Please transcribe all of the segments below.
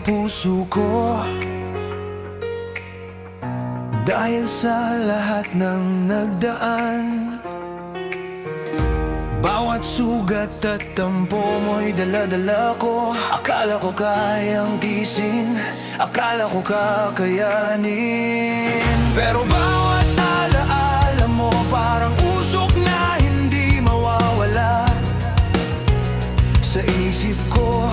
puso ko, dahil sa lahat ng nagdaan. Bawat sugat at tampo mo'y dala-dala ko. Akala ko kayang tiisin, akala ko kakayanin. Pero bawat alaala mo parang usok na hindi mawawala sa isip ko.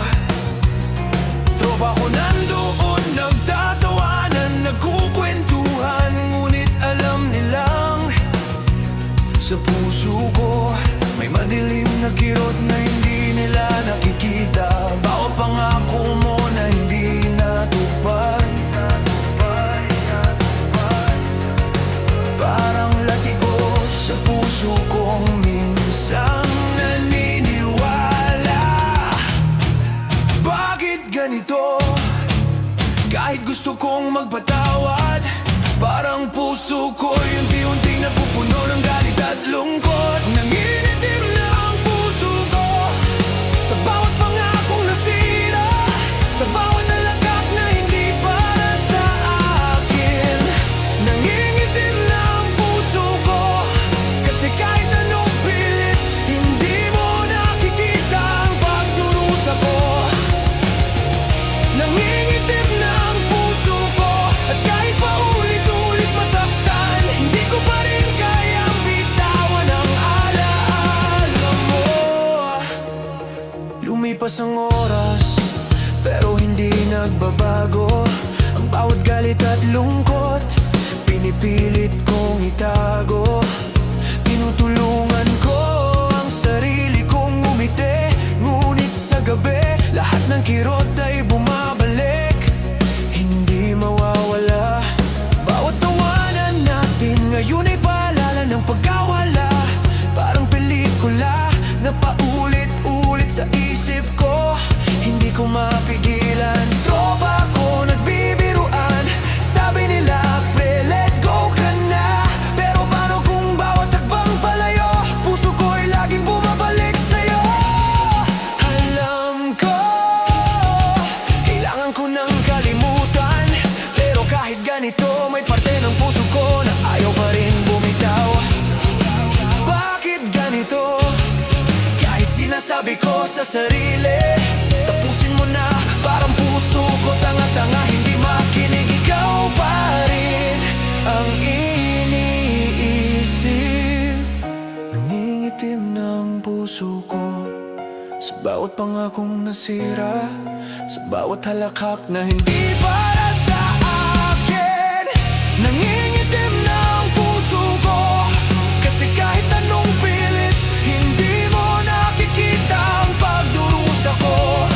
Tropa ko nandoon, nagtatawanan, nagkukwentuhan, ngunit alam nilang sa puso ko may madilim na kirot na hindi nila nakikita. Bawat pangako mo na hindi natupad, parang latigo sa puso kong minsang naniniwala. Bakit ganito? Kahit gusto kong magpatawad, parang puso ko unti-unting napupuno ng galit at lungkot. Nangingitim na ang puso ko sa bawat pangakong nasira, sa bawat nalagak na hindi para sa akin. Nangingitim na ang puso ko kasi kahit anong pilit, hindi mo nakikita ang pagdurusa ko. Nangingitim na ang puso ko at kahit paulit-ulit masaktan, hindi ko pa rin kayang bitawan ang alaala mo. Lumipas ang oras pero hindi nagbabago ang bawat galit at lungkot. Pinipilit kong itago, tinutulungan ko ang sarili kong umiti. Ngunit sa gabi, lahat ng kirot ay bumabalik, hindi mawawala. Bawat tawanan natin ngayon ay paalala ng pagkawala, parang pelikula na paulit-ulit sa isip ko. Hindi ko mapigilan, tropa ko nagbibiruan. Sabi nila, pre, let go ka na. Pero paano kung bawat tagbang palayo, puso ko'y laging bumabalik sa'yo? Alam ko, kailangan ko ng kalimutan, pero kahit ganito, may parte ng puso ko na ayaw pa rin bumitaw. Bakit ganito? Kahit sinasabi ko sa sarili, tapusin mo na, parang puso ko tanga-tanga, hindi makinig. Ikaw pa rin ang iniisip. Nangingitim ng puso ko sa bawat pangakong nasira, sa bawat halakhak na hindi para sa akin. Nangingitim na ang puso ko kasi kahit anong pilit, hindi mo nakikita ang pagdurusa ko.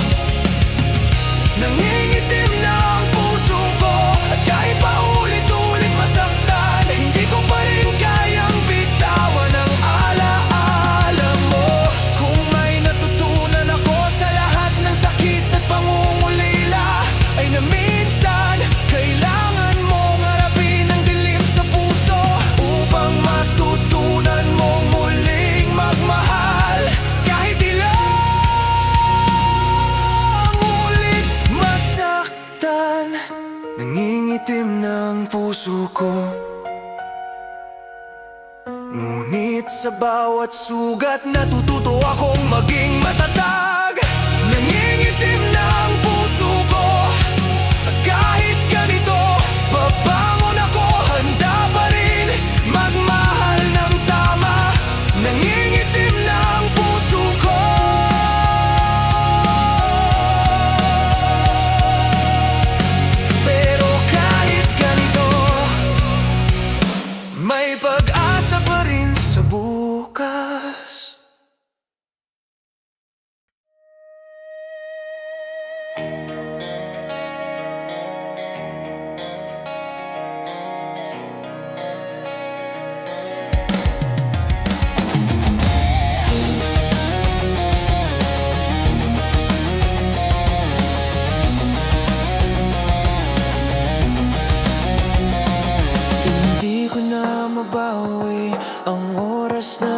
Nangingitim na ang puso ko at kahit paulit-ulit masaktan, hindi ko pa rin kayang bitawan ang alaala mo. Kung may natutunan ako sa lahat ng sakit at pangungulila, ay na minsan kailangan mong harapin ang dilim sa puso upang matutunan mong muling magmahal. Kahit ilang ulit masaktan, nangingitim ng puso ko. Ngunit sa bawat sugat natututo akong maging matatag. Nangingitim na ang puso ko at kahit ganito, babangon ako, handa pa rin magmahal ng tama. Nangingitim na ang puso ko. Pero kahit ganito, may pag-asa pa rin sa bukas.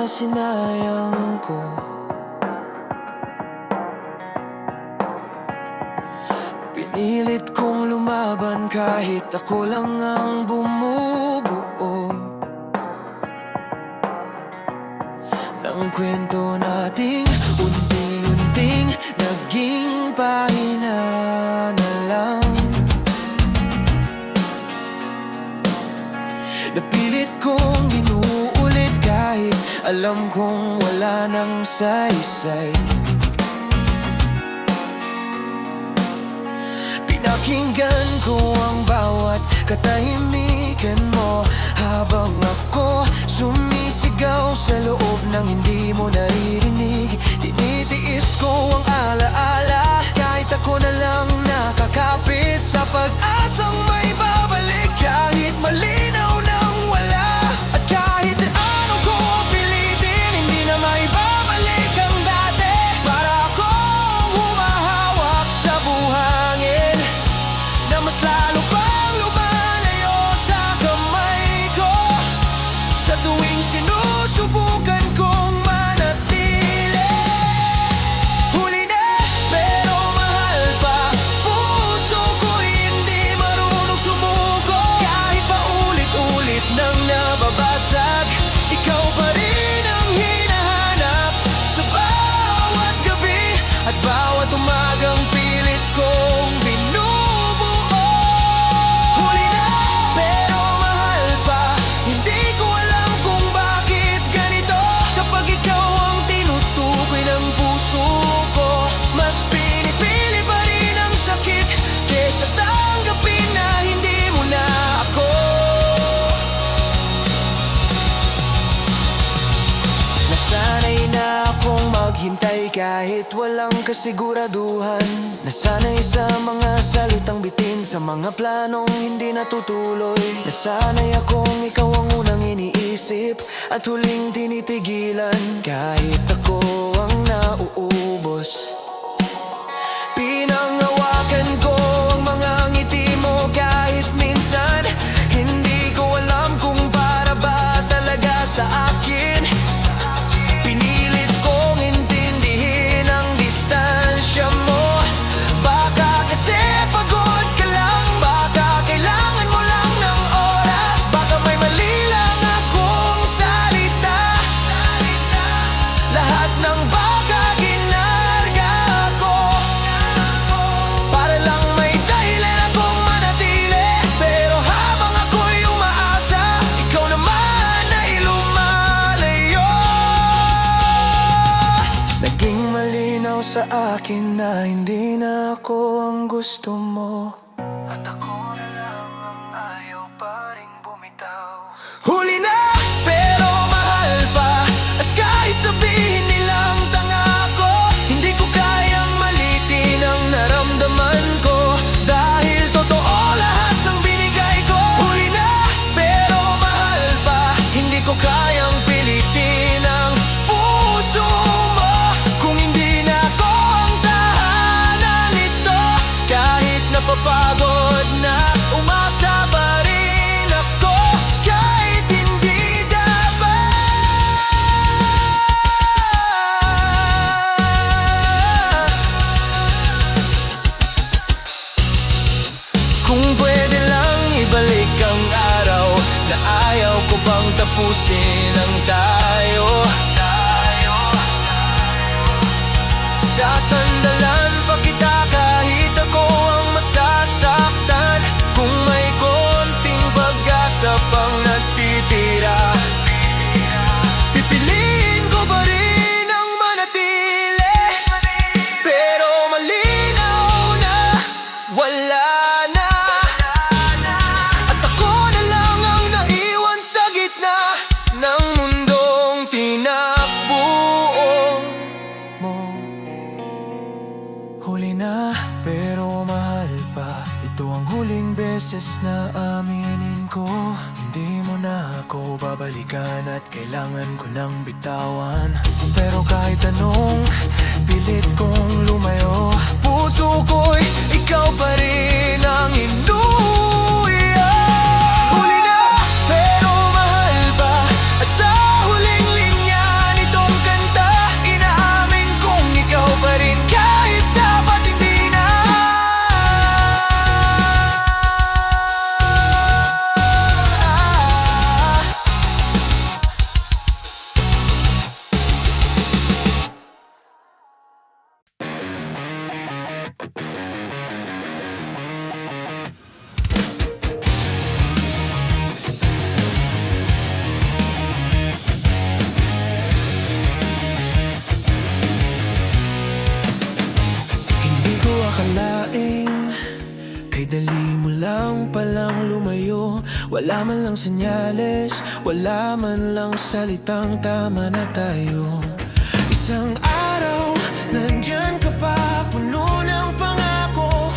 sinayang ko. Pinilit kong lumaban kahit ako lang ang bumubuo ng kwento nating unti-unting naging pahina na lang. Napilit kong inuulit kahit alam kong wala nang saysay. Pinakinggan ko ang bawat katahimikan mo habang ako sumisigaw sa loob ng hindi mo naririnig. Tinitiis ko ang alaala kahit ako na lang nakakapit sa pag-asang may babalik. Kahit malinaw nang wala at kahit ano ko pilitin, hindi na maibabalik ang dati. Para akong humahawak sa buhangin na mas lalo pang lumalayo sa kamay ko sa tuwing sinusubukan kong manatili. Huli na pero mahal pa, puso ko'y hindi marunong sumuko. Kahit pa ulit-ulit nang nababasag, ikaw pa rin ang hinahanap sa bawat gabi at bawat umagang pilit kong binubuo. Huli na pero mahal pa, hindi ko alam kung bakit ganito. Kapag ikaw ang tinutukoy ng puso ko, mas pinipili pa rin ang sakit kesa tanggapin na hindi mo na ako. Nasanay na akong maghintay kahit walang kasiguraduhan. Nasanay sa mga salitang bitin, sa mga planong hindi natutuloy. Nasanay akong ikaw ang unang iniisip at huling tinitigilan. Kahit ako ang nauubos, pinangawakan ko ang mga ngiti mo kahit minsan hindi ko alam kung para ba talaga sa akin. Pinilit kong intindihin ang distansya mo. Baka kasi pagod ka lang, baka kailangan mo lang ng oras, baka may mali lang akong salita. Lahat ng baka ginarga ko para lang may dahilan akong manatili. Pero habang ako'y umaasa, ikaw naman ay lumalayo. Naging malinaw sa akin na hindi na ako ang gusto mo at ako na lang ang ayaw pa ring bumitaw. Huli na pero mahal pa, at kahit sabihin nilang tanga ako, hindi ko kayang malitin ang naramdaman ko dahil totoo lahat ng binigay ko. Huli na pero mahal pa, hindi ko kayang pilitin ang puso mo kung hindi na ako ang tahanan nito. Kahit napapagod na, umasa pa rin ako kahit hindi dapat. Kung pwede lang ibalik ang araw na ayaw ko bang tapusin ang tayo. Sasandalan pa kita kahit ako ang masasaktan. Kung may konting pag-asa pang natitira, pipiliin ko pa rin ang manatili. Pero malinaw na wala na, at ako na lang ang naiwan sa gitna ng mundong tinakbuo mo. Huli na pero mahal pa, ito ang huling beses na aminin ko. Hindi mo na ako babalikan at kailangan ko nang bitawan. Pero kahit anong pilit kong lumayo, puso ko'y ikaw pa rin ang inuya. Huli na pero mahal pa, at sa huling linya nitong kanta, inaamin kong ikaw pa rin kahit dapat hindi na. Wala man lang senyales, wala man lang salitang tama na tayo. Isang araw, nandyan ka pa, puno ng pangako.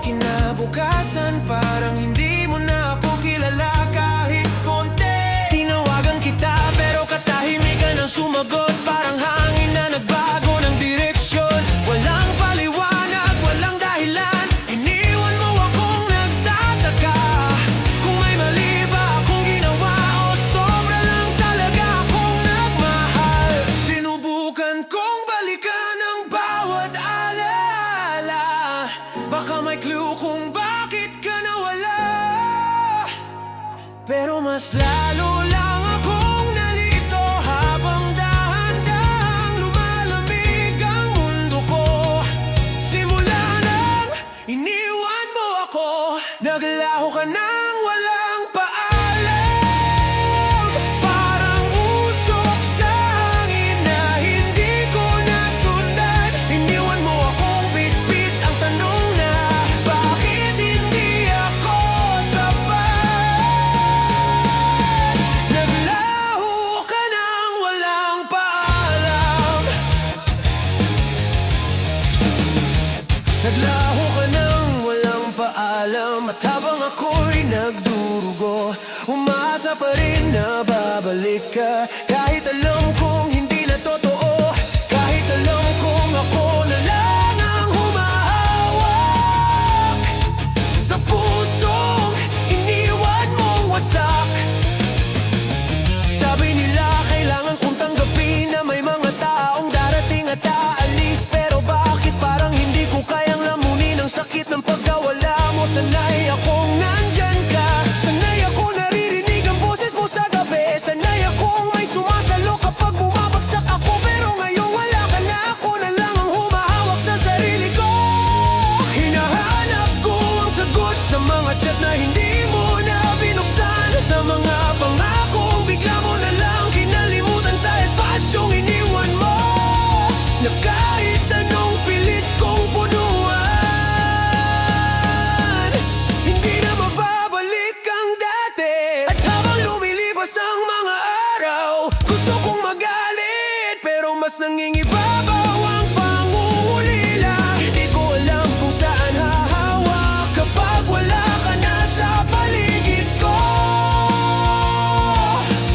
Kinabukasan, parang hindi mo na ako kilala kahit konti. Tinawagan kita, pero katahimikan ang sumagot. Parang hangin na nagbago ng direksyon. Walang paliwanag, walang dahilan. Iniwan mo akong nagtataka. Kung may mali ba akong ginawa o sobra lang talaga akong nagmahal. Sinubukan kong balikan ang bawat alaala. Baka may clue kung bakit ka nawala. Pero mas lalo lang akong nalito habang dahan-dahang lumalamig ang mundo ko. Simula nang iniwan mo ako, naglaho ka nang walang paalam. Parang usok sa hangin na hindi ko nasundan. Iniwan mo akong bitbit ang tanong na bakit hindi ako sapat. Naglaho ka nang walang paalam. Naglaho ka nang walang paalam. At habang ako'y nagdurugo, umaasa pa rin na babalik ka. Kahit alam kong hindi na totoo, kahit alam kong ako na lang ang humahawak sa pusong iniwan mong wasak. Sabi nila kailangan kong tanggapin na may mga taong darating at aalis. Pero bakit parang hindi ko kayang lamunin ang sakit ng pagkawala mo? Sanay akong nandyan ka, sanay ako naririnig ang boses mo sa gabi. Sanay akong may sumasalo kapag bumabagsak ako. Pero ngayong wala ka na, ako na lang ang humahawak sa sarili ko. Hinahanap ko ang sagot sa mga chat na hindi mo na binuksan, sa mga pangakong bigla mo na lang kinalimutan, sa espasyong iniwan mo na kahit anong pilit kong punuan, hindi na mababalik ang dati. At habang lumilipas ang mga araw, gusto kong magalit, pero mas nangingibabaw ang pangungulila. Hindi ko alam kung saan hahawak kapag wala ka na sa paligid ko.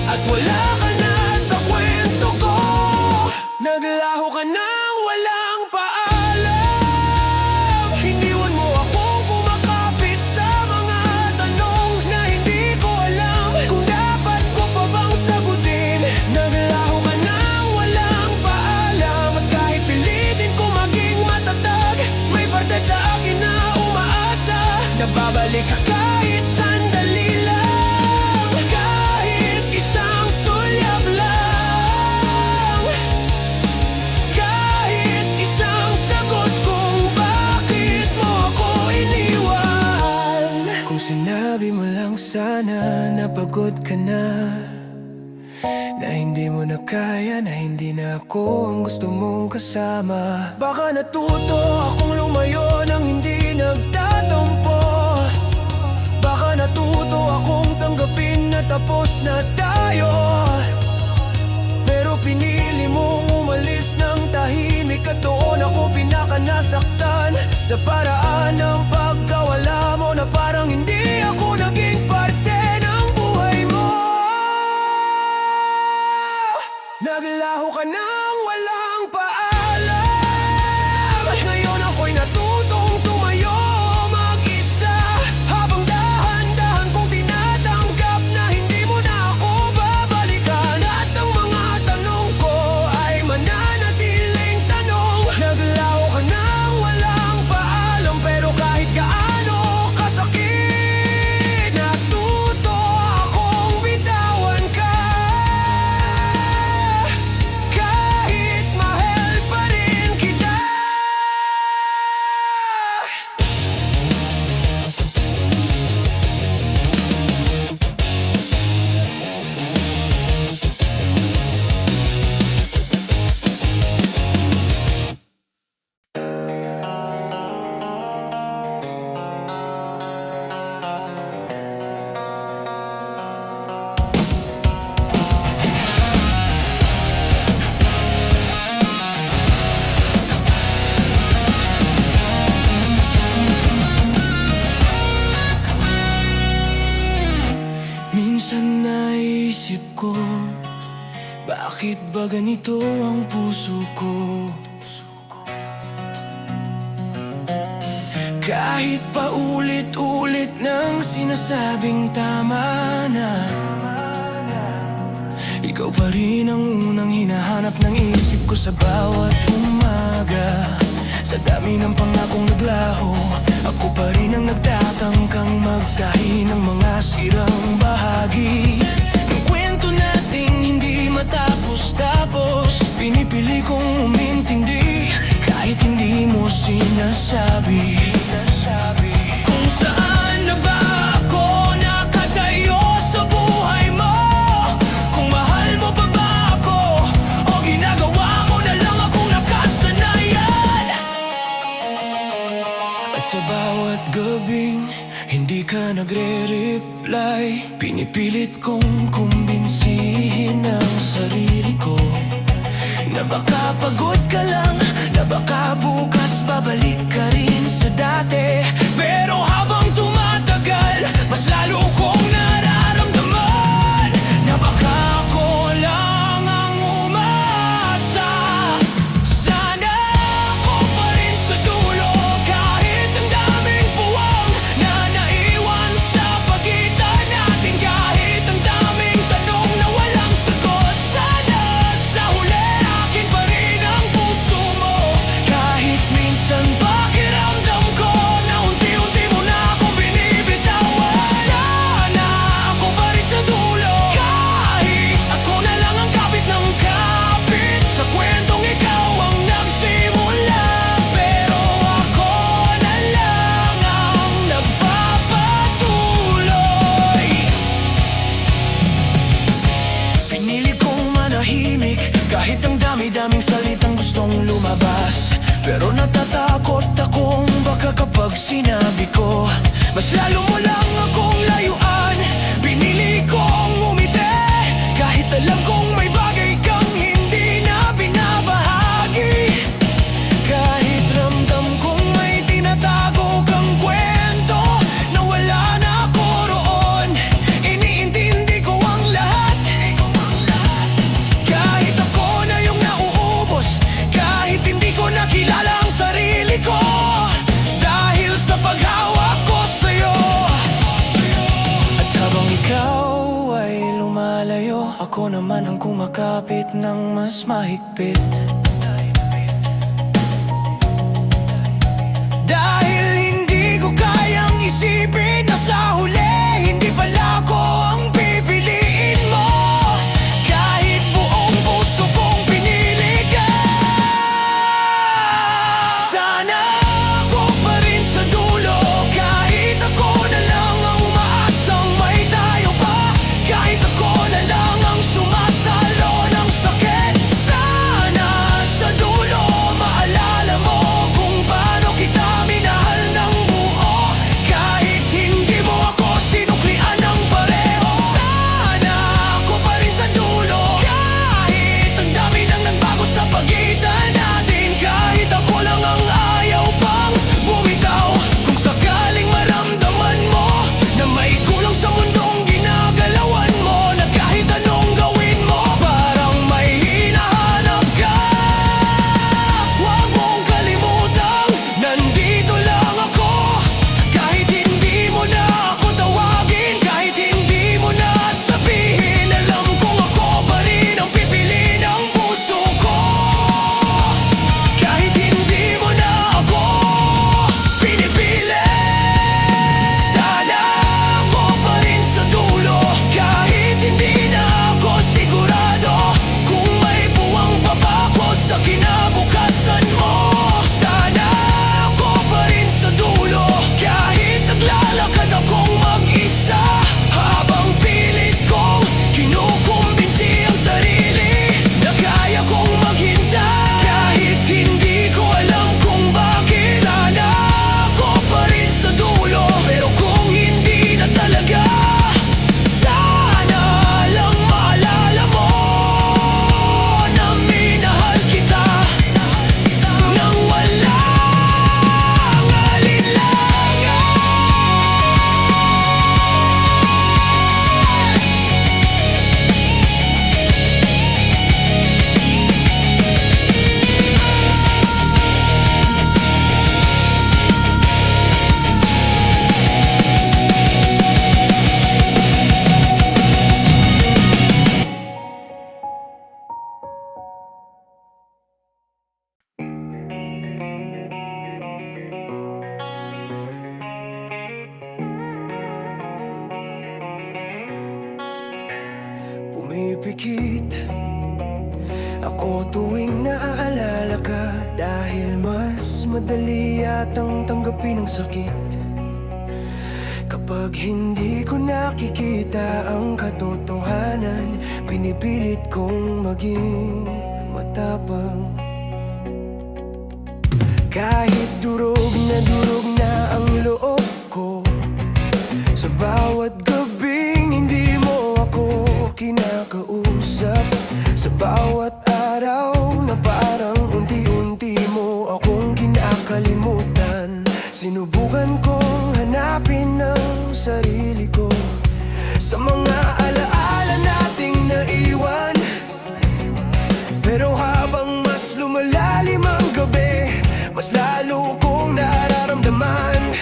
At wala ka na sa kwento ko. Naglaho ka nang walang paalam. Iniwan mo akong kumakapit sa mga tanong na hindi ko alam kung dapat ko pa bang sagutin. Naglaho ka nang walang paalam. At kahit pilitin ko maging matatag, may parte sa akin na umaasa na babalik ka kahit sandali lang, kahit isang sulyap lang, kahit isang sagot kung bakit mo ako iniwan. Kung sinabi mo lang sana na pagod ka na hindi mo na kaya, na hindi na ako ang gusto mong kasama. Baka natuto akong lumayo nang hindi nagtatampo. Baka natuto akong tanggapin na tapos na tayo. Pero pinili mong umalis ng tahimik, at doon ako pinakanasaktan sa paraan ng pagkawala mo, na parang hindi ako naging parte ng buhay mo. Naglaho ka nang walang paalam. At ngayon ako'y natutong tumayo mag-isa, habang dahan-dahan kong tinatanggap na hindi mo na ako babalikan. At ang mga tanong ko ay mananatiling tanong. Naglaho ka nang walang paalam, pero kahit gaano kasakit, natuto akong bitawan ka. ba ganito ang puso ko? Kahit pa ulit-ulit nang sinasabing tama na, ikaw pa rin ang unang hinahanap ng isip ko sa bawat umaga. Sa dami ng pangakong naglaho, ako pa rin ang nagtatangkang magtahi ng mga sirang bahagi ng kwento nating hindi matapos-tapos. Pinipili kong umintindi kahit hindi mo sinasabi kung saan na ba ako nakatayo sa buhay mo. Kung mahal mo pa ba ako o ginagawa mo na lang akong nakasanayan. At sa bawat gabing hindi ka nagre-reply, pinipilit kong kumbinsihin ang sarili ko na baka pagod ka lang, na baka bukas babalik ka rin sa dati. Pero habang tumatagal, mas lalo kong nararamdaman na baka ako lang ang umasa. Sana ako pa rin sa dulo, kahit ang daming puwang na naiwan sa pagitan natin, kahit ang daming tanong na walang sagot. Sana sa huli akin pa rin ang puso mo, kahit minsan pakiramdam ko na unti-unti mo na akong binibitawan. Sana ako pa rin sa dulo, kahit ako na lang ang kapit ng kapit sa kwentong ikaw ang nagsimula. Pero ako na lang ang nagpapatuloy. Pinili kong manahimik kahit ang dami-daming salitang gustong lumabas. Pero natatakot akong baka kapag sinabi ko, mas lalo mo lang akong layuan. Pinili kong umiti kahit alam kong may bagay kang hindi na binabahagi. Kahit ramdam kong may tinatago kang kwento na wala na ako roon, iniintindi ko ang lahat. Kahit ako na yung nauubos, kahit hindi ko nakilala ang sarili ko, dahil sa paghawak ko sa'yo. At habang ikaw ay lumalayo, ako naman ang kumakapit ng mas mahigpit. Dahil hindi ko kayang isipin na sa huli hindi pala ako ang pipiliin mo, kahit buong puso kong pinili ka. Sana ako pa rin sa dulo, kahit ako na lang ang umaasang may tayo pa, kahit ako na lang ang sumasalo ng sakit. Sana sa dulo maalala mo kung paano kita minahal ng buo, kahit hindi mo ako sinuklian ng pareho. Sana ako pa rin sa dulo, kahit ang dami nang nagbago sa pagitan natin, kahit ako lang ang ayaw pumipikit ako tuwing naaalala ka, dahil mas madali yatang tanggapin ang sakit kapag hindi ko nakikita ang katotohanan. Pinipilit kong maging matapang, kahit durog na ang loob ko. Sa bawat gabing hindi mo ako kinakausap, sa bawat araw na parang unti-unti mo akong kinakalimutan. Sinubukan kong hanapin ang sarili ko sa mga alaala nating naiwan, pero habang mas lumalalim ang gabi, mas lalo kong nararamdaman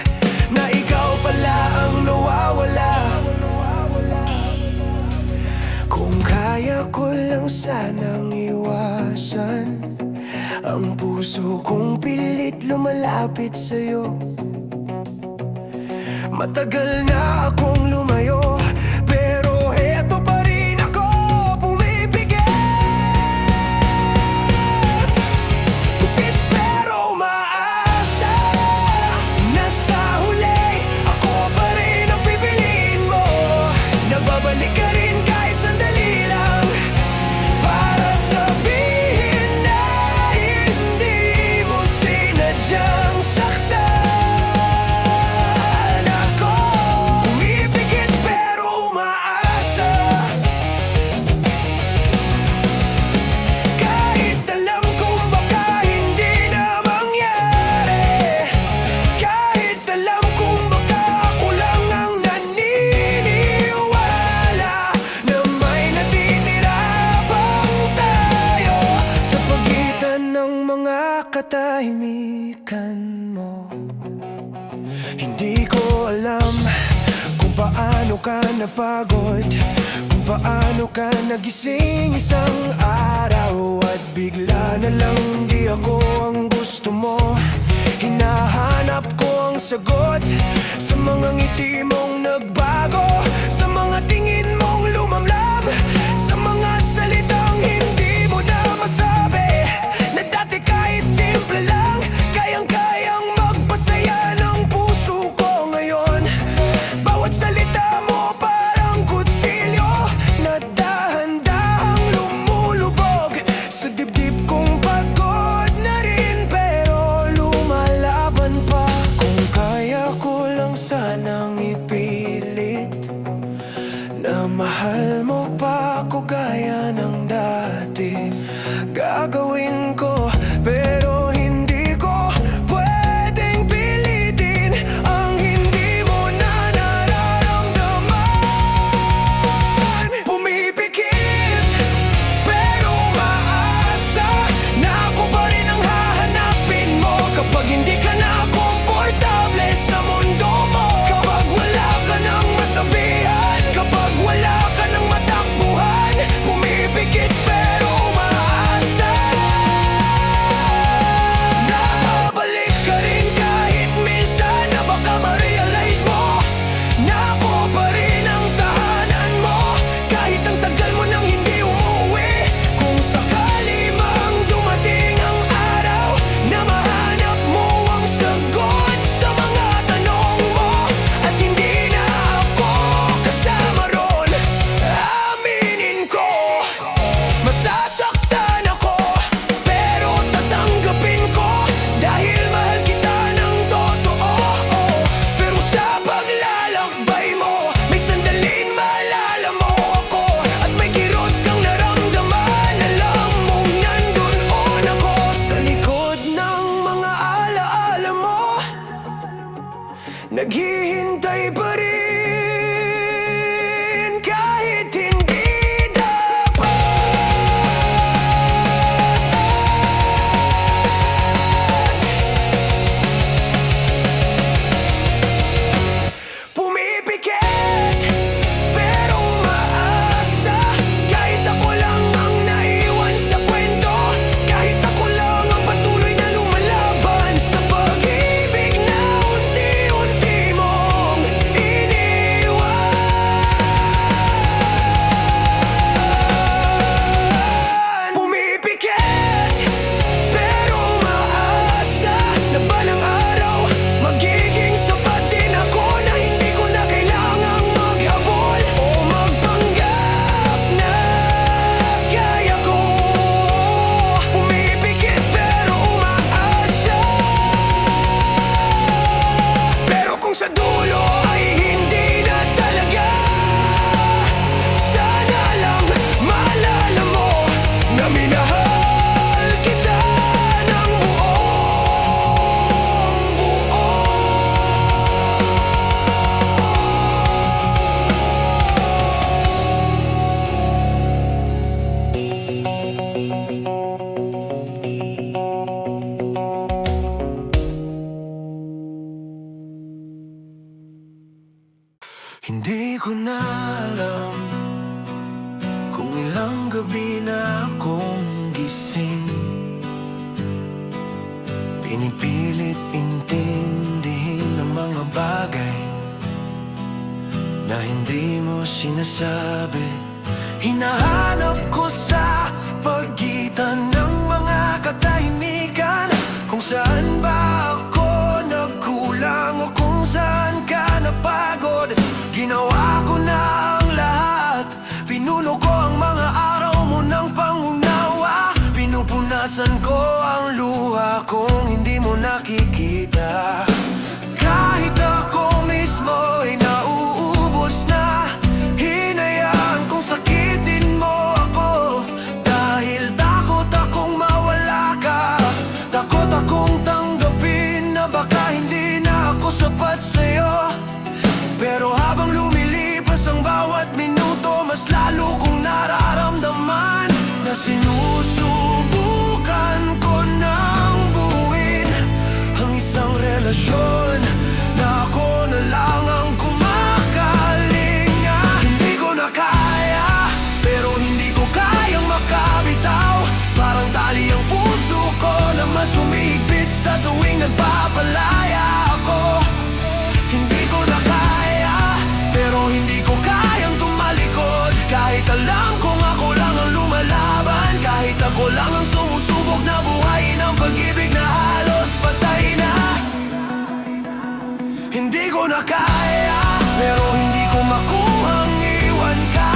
na ikaw pala ang nawawala. Kung kaya ko lang sanang iwasan ang puso kong pilit lumalapit sa'yo. Matagal na akong lumayo, pero heto pa rin ako pumipigit. Tupid pero maasa, nasa huli ako pa rin ang pipiliin mo. Nagbabalik ka rin kahit sandali lang, para sabihin na hindi mo sinadyang saktan. Katahimikan mo, hindi ko alam kung paano ka napagod, kung paano ka nagising isang araw at bigla na lang di ako ang gusto mo. Hinahanap ko ang sagot sa mga ngiti mong nagbago, sa mga tingin mong lumamlam, sa mga salitang hindi mo na masabi, na dati kahit simple lang kayang-kayang magpasaya ng puso ko ngayon. Bawat salita mo parang kutsilyo na dahan-dahang lumulubog sa dibdib kong pagod na rin, pero lumalaban pa. Kung kaya ko lang sanang ipilit na mahal mo pa ako gaya ng dati, gagawin ko, pero hindi ko pwedeng pilitin ang hindi mo na nararamdaman. Pumipikit pero maasa na ako pa rin ang hahanapin mo kapag hindi ka na komportable sa mundo mo, kapag wala ka nang masabihan, kapag wala ka nang matakbuhan. Pumipikit pero maasa na babalik ka rin kahit minsan na baka ma-realize mo na ako pa rin ang tahanan mo, kahit ang tagal mo nang hindi umuwi. Kung sakali mang dumating ang araw na mahanap mo ang sagot sa mga tanong mo at hindi na ako kasama ron, aminin ko, masasaktan ako, pero tatanggapin ko dahil mahal kita ng totoo. Pero sa paglalakbay mo, may sandalin maalala mo ako, at may kirot kang naramdaman. Alam mong nandun ako sa likod ng mga alaala mo, naghihintay pa rin kahit hindi dapat. Pumipikit pero umaasa, kahit ako lang ang naiwan sa kwento, kahit ako lang ang patuloy na lumalaban sa pag-ibig na unti-unti mong iniwan. Pinipilit intindihin ang mga bagay na hindi mo sinasabi. Hinahanap ko sa pagitan ng mga katahimikan kung saan ba ako nagkulang o kung saan ka napagod. Ginawa ko na ang lahat, pinuno ko ang mga araw mo ng pangunawa. Pinupunasan ko ang luha kung hindi mo nakikita. Kahit ako mismo ay nauubos na, hinayaan kong sakitin mo ako. Dahil takot akong mawala ka, takot akong tanggapin na baka hindi na ako sapat sa'yo. Pero habang lumilipas ang bawat minuto, mas lalo kong nararamdaman na sinusubukan ko nang buuin ang isang relasyon na ako na lang ang kumakalinga. Hindi ko na kaya, pero hindi ko kayang makabitaw. Parang tali ang puso ko na mas humigpit sa tuwing nagpapalaya ako. Hindi ko na kaya, pero hindi ko kayang tumalikod. Kahit alam kong ako lang ang lumalaban, kahit ako lang ang sumusubok na buhayin ang pag-ibig na halos patay na. Hindi ko na kaya, pero hindi ko makuhang iwan ka.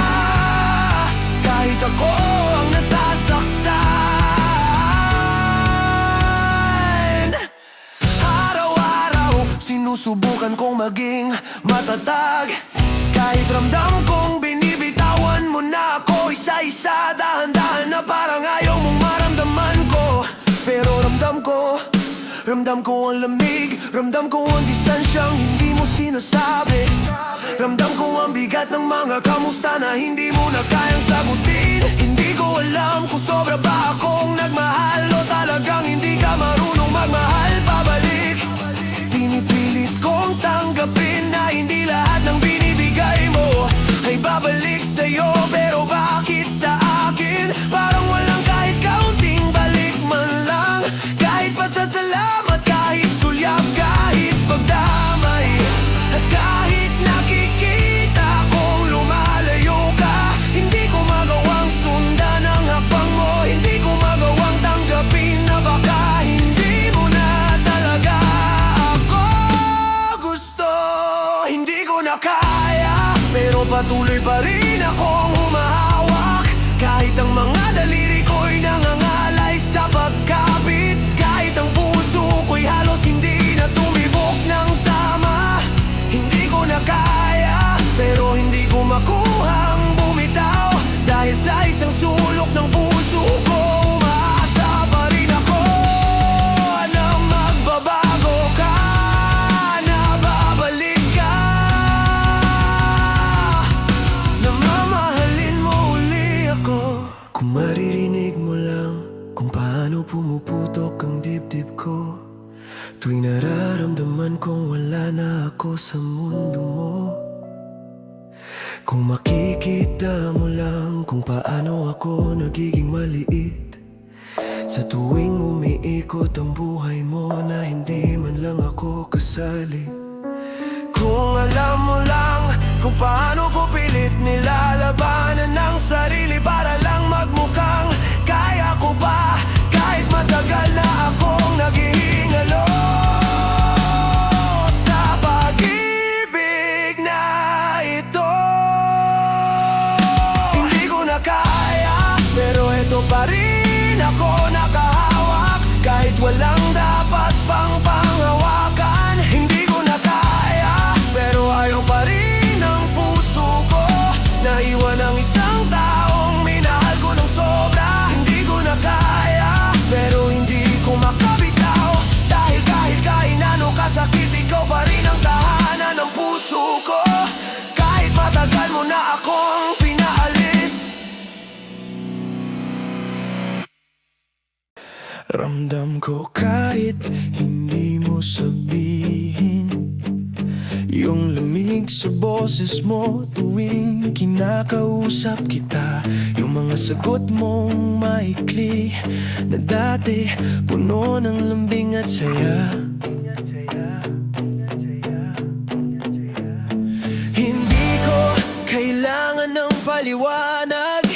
Kahit ako ang nasasaktan, araw-araw sinusubukan kong maging matatag. Kahit ramdam kong binibitawan mo na ako isa-isa, dahan-dahan na parang ayaw mong maramdaman ko. Pero ramdam ko ang lamig, ramdam ko ang distansyang hindi mo sinasabi. Ramdam ko ang bigat ng mga kamusta na hindi mo na kayang sagutin. Hindi ko alam kung sobra ba akong nagmahal o talagang hindi ka marunong magmahal pabalik. Pinipilit kong tanggapin na hindi lahat ng binibigay mo ay babalik sa'yo. Pero bakit sa akin parang walang kahit kaunting balik man lang? Kahit pasasalamat, kahit sulyap, kahit pagdamay, at kahit nakikita kong lumalayo ka. Hindi ko magawang sundan ang hakbang mo, hindi ko magawang tanggapin na baka hindi mo na talaga ako gusto. Hindi ko na kaya, pero patuloy pa rin akong humahawak. Kahit ang mga daliri ko'y nangangalay sa pagkapit, kahit ang puso ko'y halos hindi na tumibok ng tama. Hindi ko na kaya, pero hindi ko makuhang bumitaw. Dahil sa isang sulok ng puso ko, umaasa pa rin ako na magbabago ka, na babalik ka, na mamahalin mo uli ako. Kung maririnig mo lang kung paano pumuputok ang dibdib ko tuwing nararamdaman kong wala na ako sa mundo mo. Kung makikita mo lang kung paano ako nagiging maliit sa tuwing umiikot ang buhay mo na hindi man lang ako kasali. Kung alam mo lang kung paano ko pilit nilalabanan ng sarili para lang magmukhang kaya ko ba, kahit matagal na akong naghihingalo sa pag-ibig na ito. Hindi ko na kaya, pero eto pa rin ako nakahawak. Kahit walang dapat pang panghawakan. Hindi ko na kaya, pero ayaw pa rin ang puso ko na iwan ang isang taong minahal ko ng sobra. Hindi ko na kaya, pero hindi ko makabitaw. Dahil kahit kainano kasakit, ikaw pa rin ang tahanan ng puso ko. Kahit matagal mo na akong pinaalis. Ramdam ko kahit hindi mo sabihin, yung lamig sa boses mo tuwing kinakausap kita. Yung mga sagot mong maikli na dati puno ng lambing at saya. Hindi ko kailangan ng paliwanag.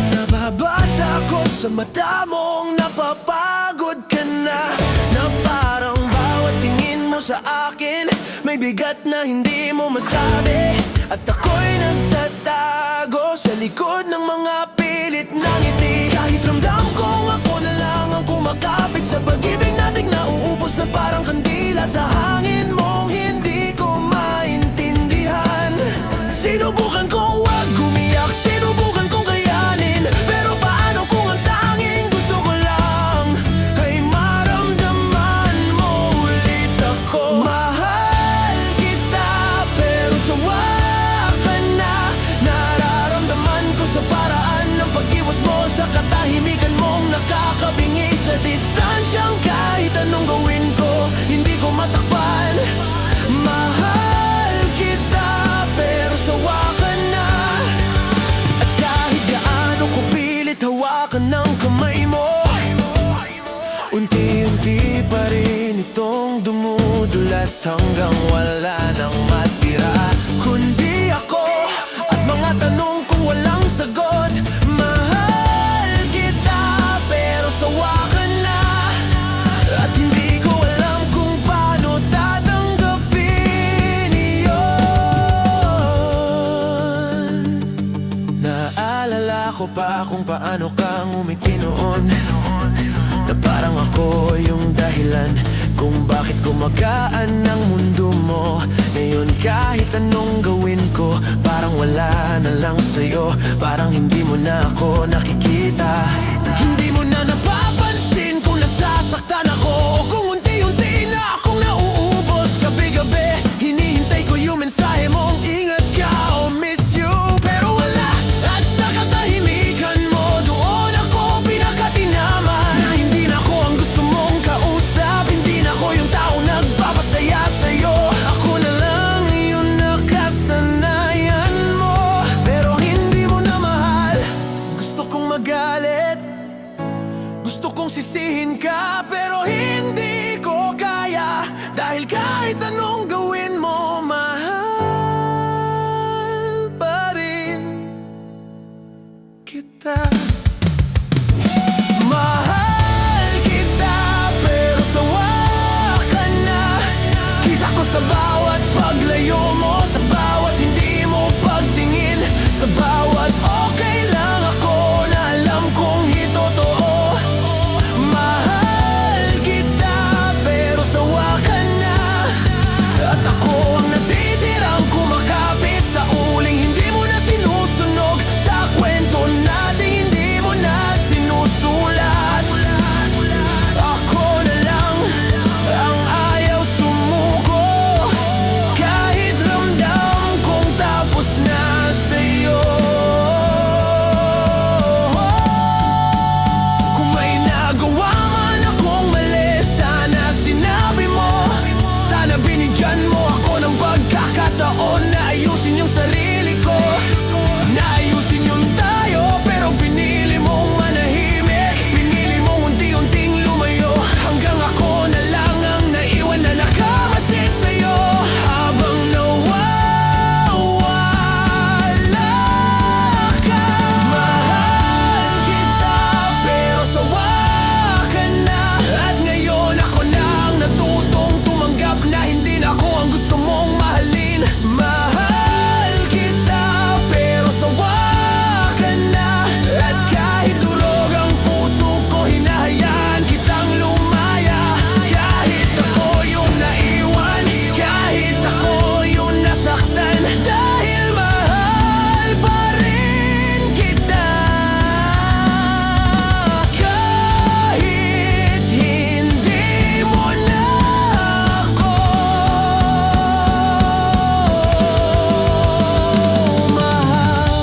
Nababasa ko sa mata mong napapagod ka na, na parang bawat tingin mo sa akin may bigat na hindi mo masabi. At ako'y nagtatago sa likod ng mga pilit na ngiti. Kahit ramdam kong ako na lang ang kumakapit sa pag-ibig nating nauubos na parang kandila sa hangin mong hindi ko maintindihan. Sinubukan kong wag gumiyak, sinubukan kong kayanin, pero paano kung ang tanging gusto ko lang ay maramdaman mo ulit ako? Mahal kita pero sawa ka na. Nararamdaman ko sa paraan ng pag-iwas mo, sa katahimikan mong nakakabingi, sa distansyang kahit anong gawin ko hindi ko matakpan. Mahal kita pero sawa ka na. At kahit gaano ko pilit hawakan ng kamay mo, unti-unti pa rin itong dumudulas hanggang wala nang matira, kundi ako at mga tanong kong walang sagot. Mahal kita pero sawa ka na. At hindi ko alam kung paano tatanggapin iyon. Naalala ko pa kung paano ka ngumiti noon, na parang ako yung dahilan kung bakit gumagaan ang mundo mo. Ngayon kahit anong gawin ko, parang wala na lang sa'yo. Parang hindi mo na ako nakikita. Hindi mo na napapansin kung nasasaktan ako, o kung unti-unti na akong nauubos. Gabi-gabi hinihintay ko yung mensahe mong ingat ka o miss you, pero wala. At sa katahimikan mo, doon ako pinakatinaman, na hindi na ako ang gusto mong kausap, hindi na ako yung taong nagpapasaya sa'yo. Ako na lang yung nakasanayan mo, pero hindi mo na mahal. Gusto kong magalit, gusto kong sisihin ka, pero hindi ko kaya, dahil kahit anong gawin mo, mahal pa rin kita. Mahal kita pero sawa ka na. Kita ko sa bawat paglayo mo, sa bawat hindi mo pagtingin, sa bawat okay lang ako na alam kong hitotoo. Mahal kita pero sawa ka na. At ako ang natitirang kumakapit sa uling hindi mo na sinusunog, sa kwento natin hindi mo na sinusulat. Ako na lang ang ayaw sumuko, kahit ramdam kong tapos na sa'yo. Kung may nagawa man akong mali, sana sinabi mo. Sana binigyan mo ako ng pagkakataon na ayusin yung sarili ko, na ayusin yung tayo, pero pinili mong manahimik. Pinili mong unti-unting lumayo, hanggang ako na lang ang naiwan na nakamasid sa'yo. Habang nawawala ka, mahal kita pero sawa ka na. At ngayon ako na ang natutong tumanggap na hindi na ako ang gusto mong mahalin. Mahal kita pero sawa ka na. At kahit durog ang puso ko, hinahayaan kitang lumaya. Kahit ako yung naiwan, kahit ako yung nasaktan, dahil mahal pa rin kita. Kahit hindi mo na ako mahal.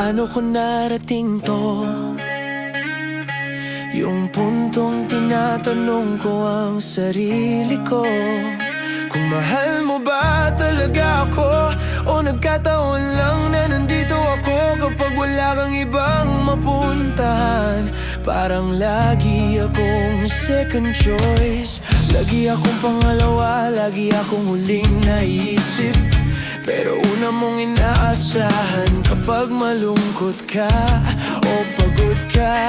paano ko narating to? Yung puntong tinatanong ko ang sarili ko, kung mahal mo ba talaga ako, o nagkataon lang na nandito ako kapag wala kang ibang mapuntahan. Parang lagi akong second choice, lagi akong pangalawa, lagi akong huling naisip. Pero una mong inaasahan kapag malungkot ka o pagod ka.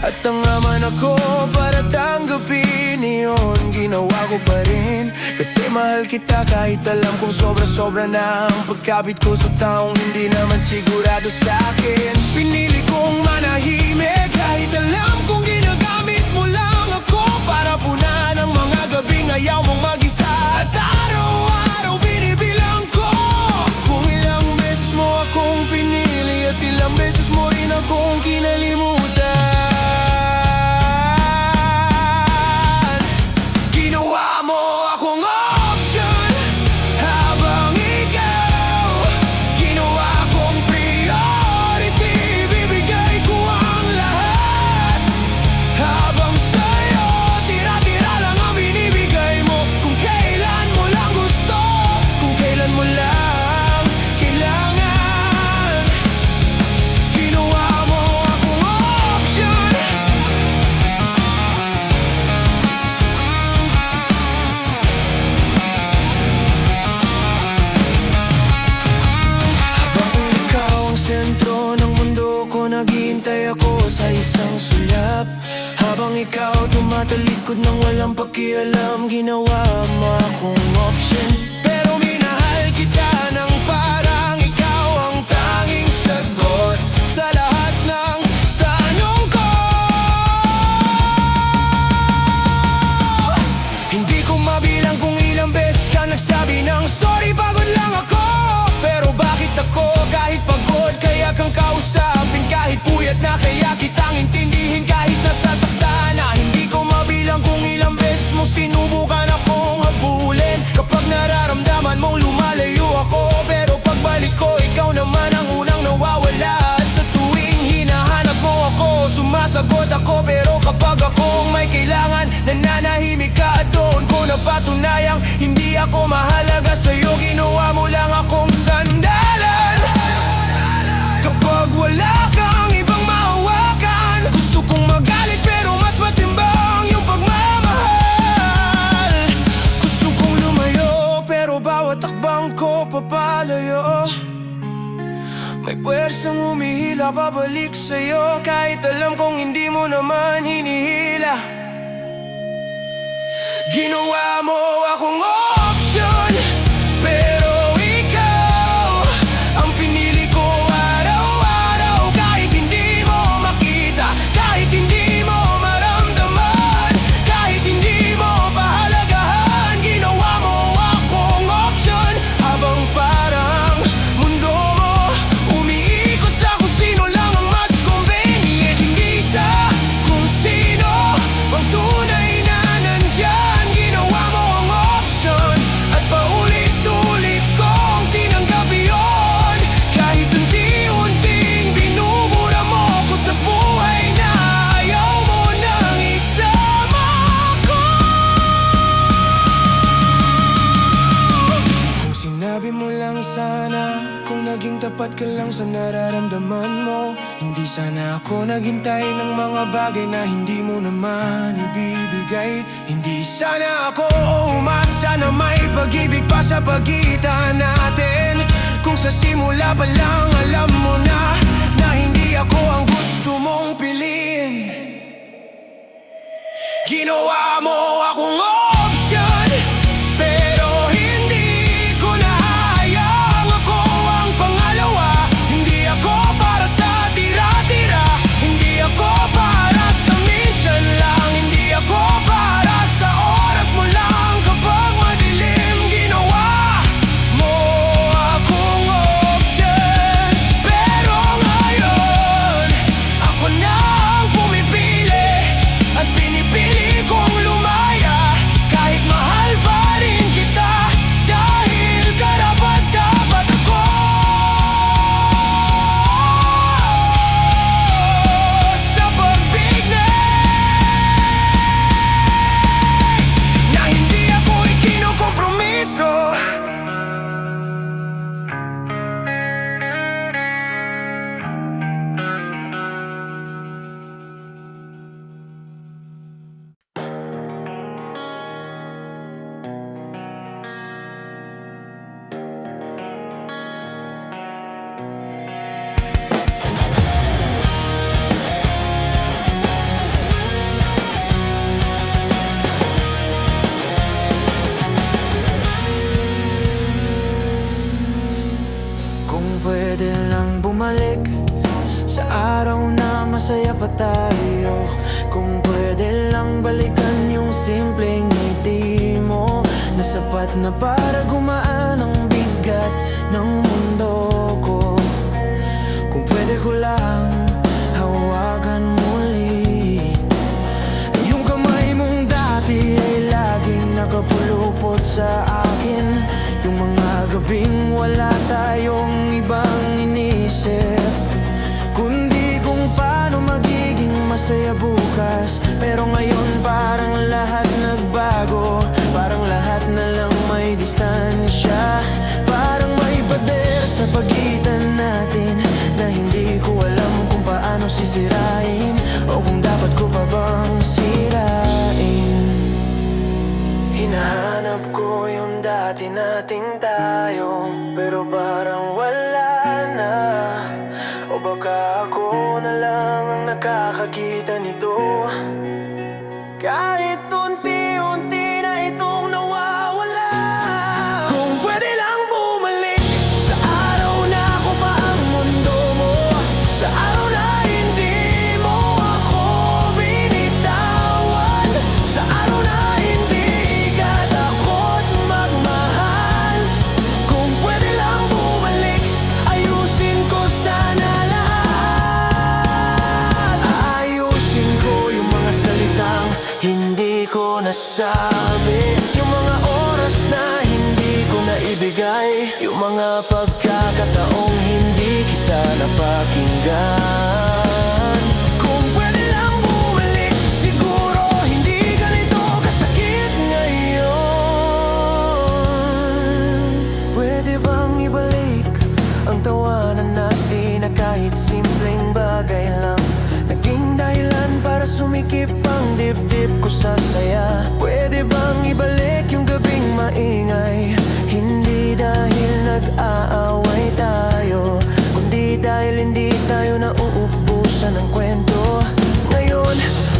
At tangaman ako para tanggapin iyon, ginawa ko pa rin kasi mahal kita kahit alam kong sobra-sobra na ang pagkapit ko sa taong hindi naman sigurado sa akin. Pinili kong manahimik kahit alam kong ginagamit mo lang ako para punan ang mga gabing ayaw mong mag-isa. At araw-araw binibilang ko kung ilang beses mo akong pinili at ilang beses mo rin akong kinalimutan. Naghihintay ako sa isang sulap, habang ikaw tumatalikod nang walang pakialam. Ginawa mo akong option, pero minahal kita ng parang ikaw ang tanging sagot sa lahat ng tanong ko. Hindi ko mabilang kung ilang beses ka nagsabi ng sorry, pagod lang ako. Pero bakit ako kahit pagod kaya kang kausapin, kahit puyat na kaya kitang intindihin, kahit nasasaktan na. Hindi ko mabilang kung ilang beses mo sinubukan akong habulin kapag nararamdaman mong lumalayo ako. Pero pagbalik ko ikaw naman ang unang nawawala, at sa tuwing hinahanap mo ako sumasagot ako. Pero kapag akong may kailangan nananahimik ka, at doon ko napatunayang hindi ako mahalaga sa'yo. Ginawa mo lang akong sandalan kapag wala kang ibang mahawakan. Gusto kong magalit pero mas matimbang yung pagmamahal. Gusto kong lumayo pero bawat takbang ko papalayo. May puwersang humihila pabalik sa'yo kahit alam kong hindi mo naman hinihila. Ginawa mo akong option, pero ikaw ang pinili ko araw-araw. Kahit hindi mo makita, kahit hindi mo maramdaman, kahit hindi mo pahalagahan, ginawa mo akong option. Habang parang mundo mo umiikot sa kung sino lang ang mas convenient, hindi sa kung sino ang tunay na nandyan. Ginawa mo ang option at paulit-ulit kong tinanggap yun. Kahit unti-unting binubura mo ko sa buhay na ayaw mo nang isama ko. Kung sinabi mo lang sana, kung naging tapat ka lang sa nararamdaman mo, hindi sana ako naghintay ng mga bagay na hindi mo naman ibibigay. Hindi sana ako umasa na may pag-ibig pa sa pagitan natin, kung sa simula pa lang alam mo na na hindi ako ang gusto mong piliin. Ginawa mo akong option, pero hindi ko nahahayang ako ang pangalawa. Hindi ako para sa tira-tira, hindi ako para sa minsan lang, hindi ako para sa oras mo lang kapag madilim. Ginawa mo akong option, pero ngayon ako na ang pumipili at pinipili kong lumayo. masaya pa tayo. Kung pwede lang balikan yung simpleng ngiti mo, na sapat na para gumaan ang bigat ng mundo ko. Kung pwede ko lang hawakan muli yung kamay mong dati ay laging nakapulupot sa akin. Yung mga gabing wala tayong ibang inisip, kundi kung paano magiging masaya bukas. Pero ngayon parang lahat nagbago, parang lahat na lang may distansya. Parang may pader sa pagitan natin na hindi ko alam kung paano sisirain, o kung dapat ko pa bang sirain. Hinahanap ko yung dati nating tayo, pero parang wala na. O baka ako na lang ang nakakakita nito, kahit unti-unti na itong nawawala. Kung pwede lang bumalik sa araw na ako pa ang mundo mo, sa araw na hindi mo ako binitawan, sa araw na hindi ka takot magmahal. Kung pwede lang bumalik, ayusin ko sana lahat. Ayusin ko yung mga salitang hindi ko nasabi, yung mga oras na hindi ko naibigay, yung mga pagkakataong hindi kita napakinggan. Kung pwede lang bumalik, siguro hindi ganito kasakit ngayon. Pwede bang ibalik ang tawanan natin na kahit simpleng bagay lang naging dahilan para sumikip ang dibdib ko sa saya? Pwede bang ibalik yung gabing maingay, hindi dahil nag-aaway tayo, kundi dahil hindi tayo nauubusan ng kwento. Ngayon,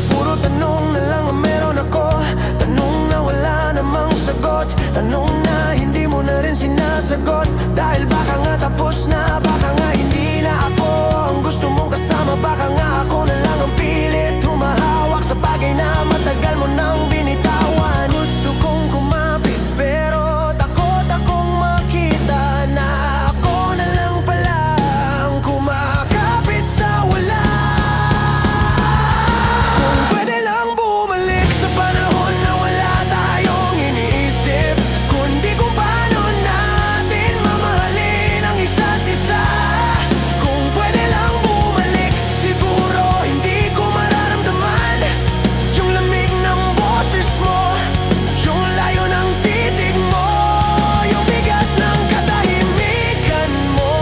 puro tanong na lang ang meron ako, tanong na wala namang sagot, tanong na hindi mo na rin sinasagot. Dahil baka nga tapos na, baka nga hindi na ako ang gusto mong kasama, baka nga ako na lang ang pilit humahawak sa bagay na matagal mo nang binitawan. Gusto kong kumapit pero takot akong makita na ako na lang pala ang kumakapit sa wala. Kung pwede lang bumalik sa panahon na wala tayong iniisip, kundi kung paano natin mamahalin ang isa't isa. Kung pwede lang bumalik, siguro hindi ko mararamdaman yung lamig ng boses mo, yung layo ng titig mo, yung bigat ng katahimikan mo.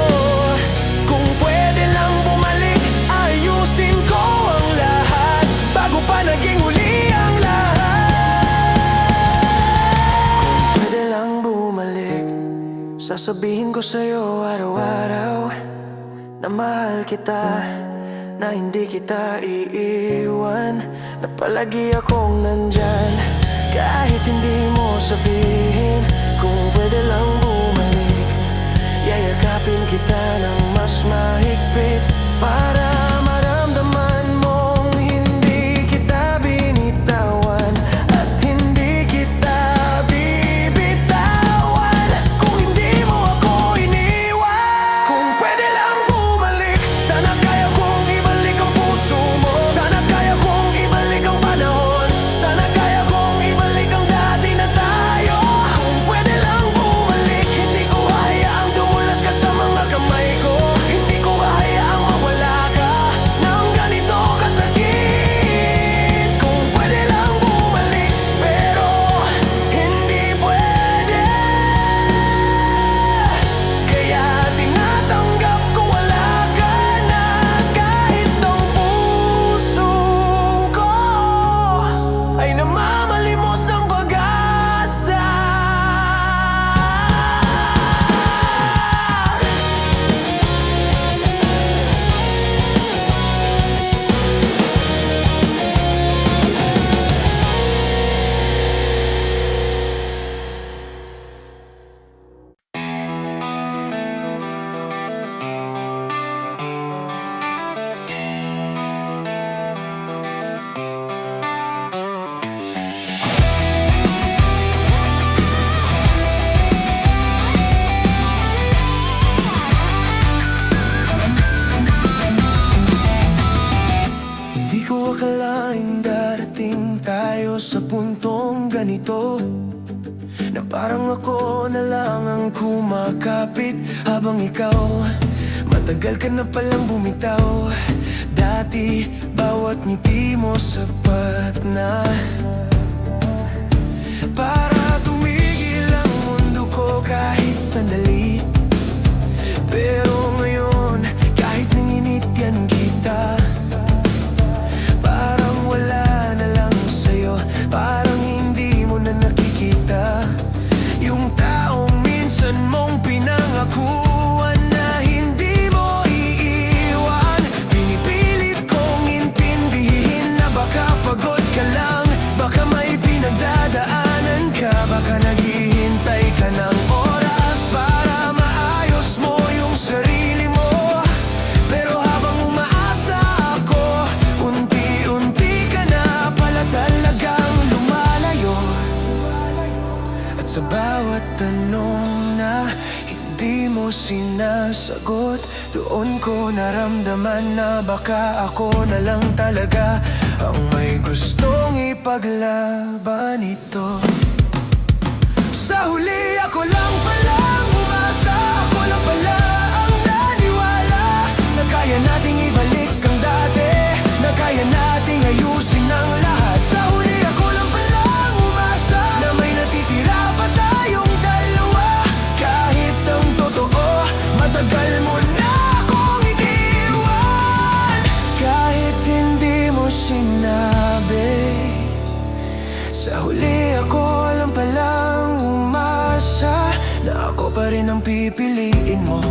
Kung pwede lang bumalik, ayusin ko ang lahat bago pa naging huli ang lahat. Kung pwede lang bumalik, sasabihin ko sa'yo araw-araw na mahal kita, na hindi kita iiwan, na palagi akong nandyan kahit hindi mo sabihin. Kung pwede lang bumalik, yayakapin kita ng mas mahigpit para maramdaman mong hindi kita binitawan at hindi kita bibitawan. Kung hindi mo ako iniwan, kung pwede lang bumalik, sana kaya kong ibalik ang puso mo, sana kaya kong ibalik ang panahon, sana kaya kong ibalik ang dati na tayo. Kung pwede lang bumalik, hindi ko hayaang dumulas ka sa mga kamay ko. sa puntong ganito, na parang ako na lang ang kumakapit, habang ikaw matagal ka na palang bumitaw. Dati bawat ngiti mo sapat na para tumigil ang mundo ko kahit sandali. Pero ngayon, kahit nanginitian kita, parang wala na lang sa'yo. Parang hindi mo na nakikita yung taong minsan mong pinangakuan na hindi mo iiwan. Pinipilit kong intindihin na baka pagod ka lang, baka may pinagdadaanan ka, baka naghihintay ka ng oras para maayos mo yung sarili mo. Pero habang umaasa ako, unti-unti ka na pala talagang lumalayo. At sa bawat tanong na hindi mo sinasagot, doon ko naramdaman na baka ako na lang talaga ang may gustong ipaglaban ito. Sa huli ako lang palang umasa, ako lang pala ang naniwala na kaya nating ibalik ang dati, na kaya nating ayusin ang lahat. Sa huli ako lang palang umasa na may natitira pa tayong dalawa. Kahit ang totoo, matagal mo na akong iniwan. Kahit hindi mo sinabi, sa huli ako lang palang umasa na ako pa rin ang pipiliin mo.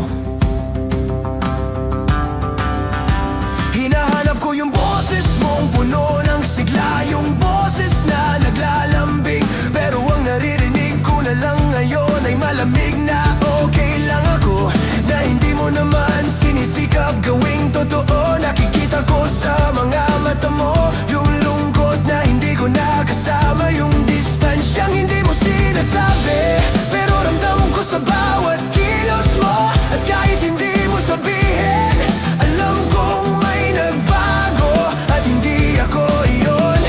Hinahanap ko yung boses mong puno ng sigla, yung boses na naglalambing, pero ang naririnig ko na lang ngayon ay malamig na okay lang ako, na hindi mo naman sinisikap gawing totoo. Nakikita ko sa mga mata mo yung lungkot na hindi ko nakasama, yung distansyang hindi mo sinasabi, pero ramdam ko sa bawat kilos mo. At kahit hindi mo sabihin, alam kong may nagbago at hindi ako iyon.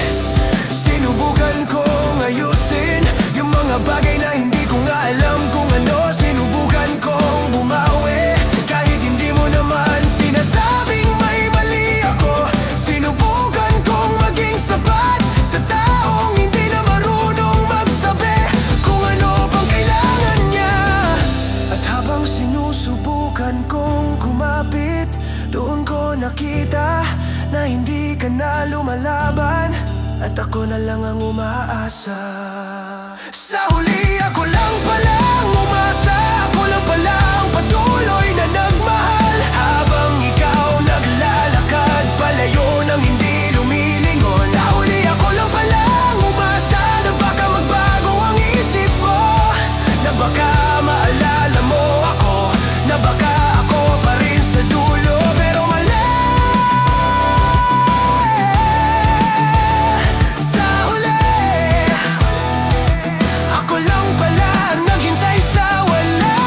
Sinubukan kong ayusin yung mga bagay na hindi ko nga alam kung ano. Sinubukan kong bumawi kahit hindi mo naman sinasabing may mali ako. Sinubukan kong maging sapat sa taong hindi na marunong magsabi kung ano bang kailangan niya. At habang sinusubukan kong kumapit, doon ko nakita na hindi ka na lumalaban, at ako na lang ang umaasa. Sa huli ako lang palang umasa, ako lang palang patuloy na nagmahal, habang ikaw naglalakad palayo nang hindi lumilingon. Sa huli ako lang palang umasa na baka magbago ang isip mo, na baka maalala mo ako, na baka ako pa rin sa dulo. Pero mali, sa huli ako lang pala naghintay sa wala.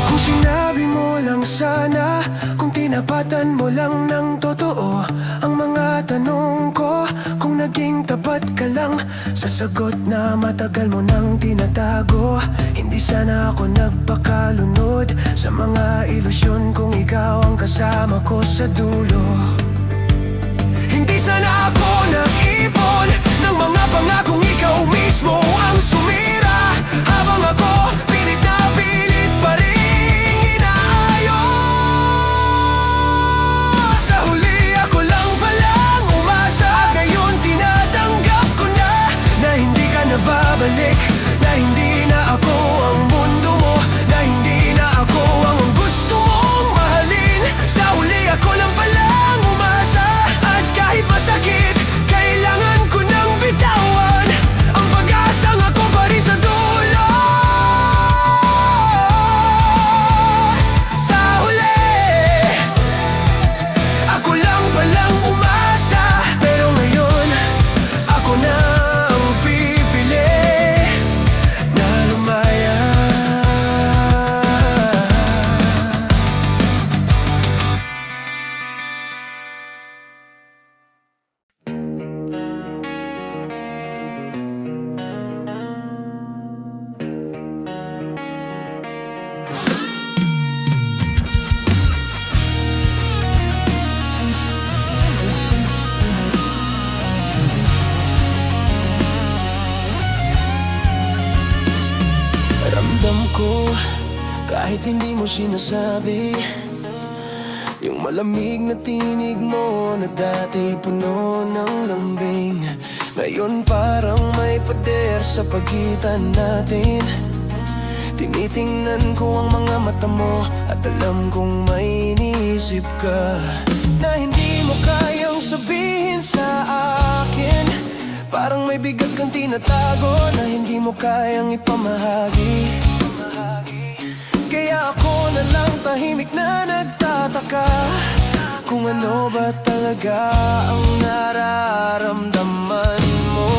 Kung sinabi mo lang sana, kung tinapatan mo lang ng totoo ang mga tanong ko, kung naging tapat ka lang sa sagot na matagal mo nang tinatago, hindi sana ako nagpakalunod sa mga ilusyon kung ikaw ang kasama ko sa dulo. Hindi sana ako nag-ipon ng mga pangakong ikaw mismo ang sumira, habang ako pilit na pilit pa rin inaayos. Sa huli ako lang palang umasa, at ngayon tinatanggap ko na hindi ka na babalik, na hindi na ako ang mundo mo, na hindi na ako ang gusto mong mahalin. Sa huli ako lang palang umasa, at kahit masakit, kailangan ko nang bitawan ang pag-asang ako pa rin sa dulo. kahit hindi mo sinasabi. Yung malamig na tinig mo na dati puno ng lambing, ngayon parang may pader sa pagitan natin. Tinitingnan ko ang mga mata mo at alam kong may iniisip ka na hindi mo kayang sabihin sa akin. Parang may bigat kang tinatago na hindi mo kayang ipamahagi. Kaya ako na lang tahimik na nagtataka kung ano ba talaga ang nararamdaman mo.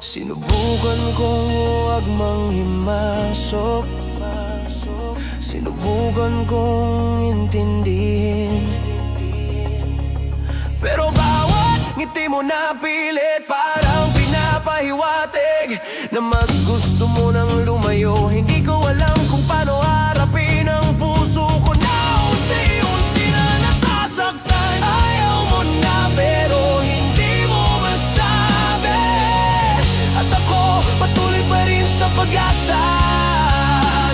Sinubukan kong huwag manghimasok, sinubukan kong intindihin, pero bawat ngiti mo na pilit parang pinapahiwatig na mas gusto mo nang lumayo. Hindi ko alam kung paano harapin ang puso ko na unti-unti na nasasaktan. Ayaw mo na pero hindi mo masabi, at ako patuloy pa rin sa pag-asa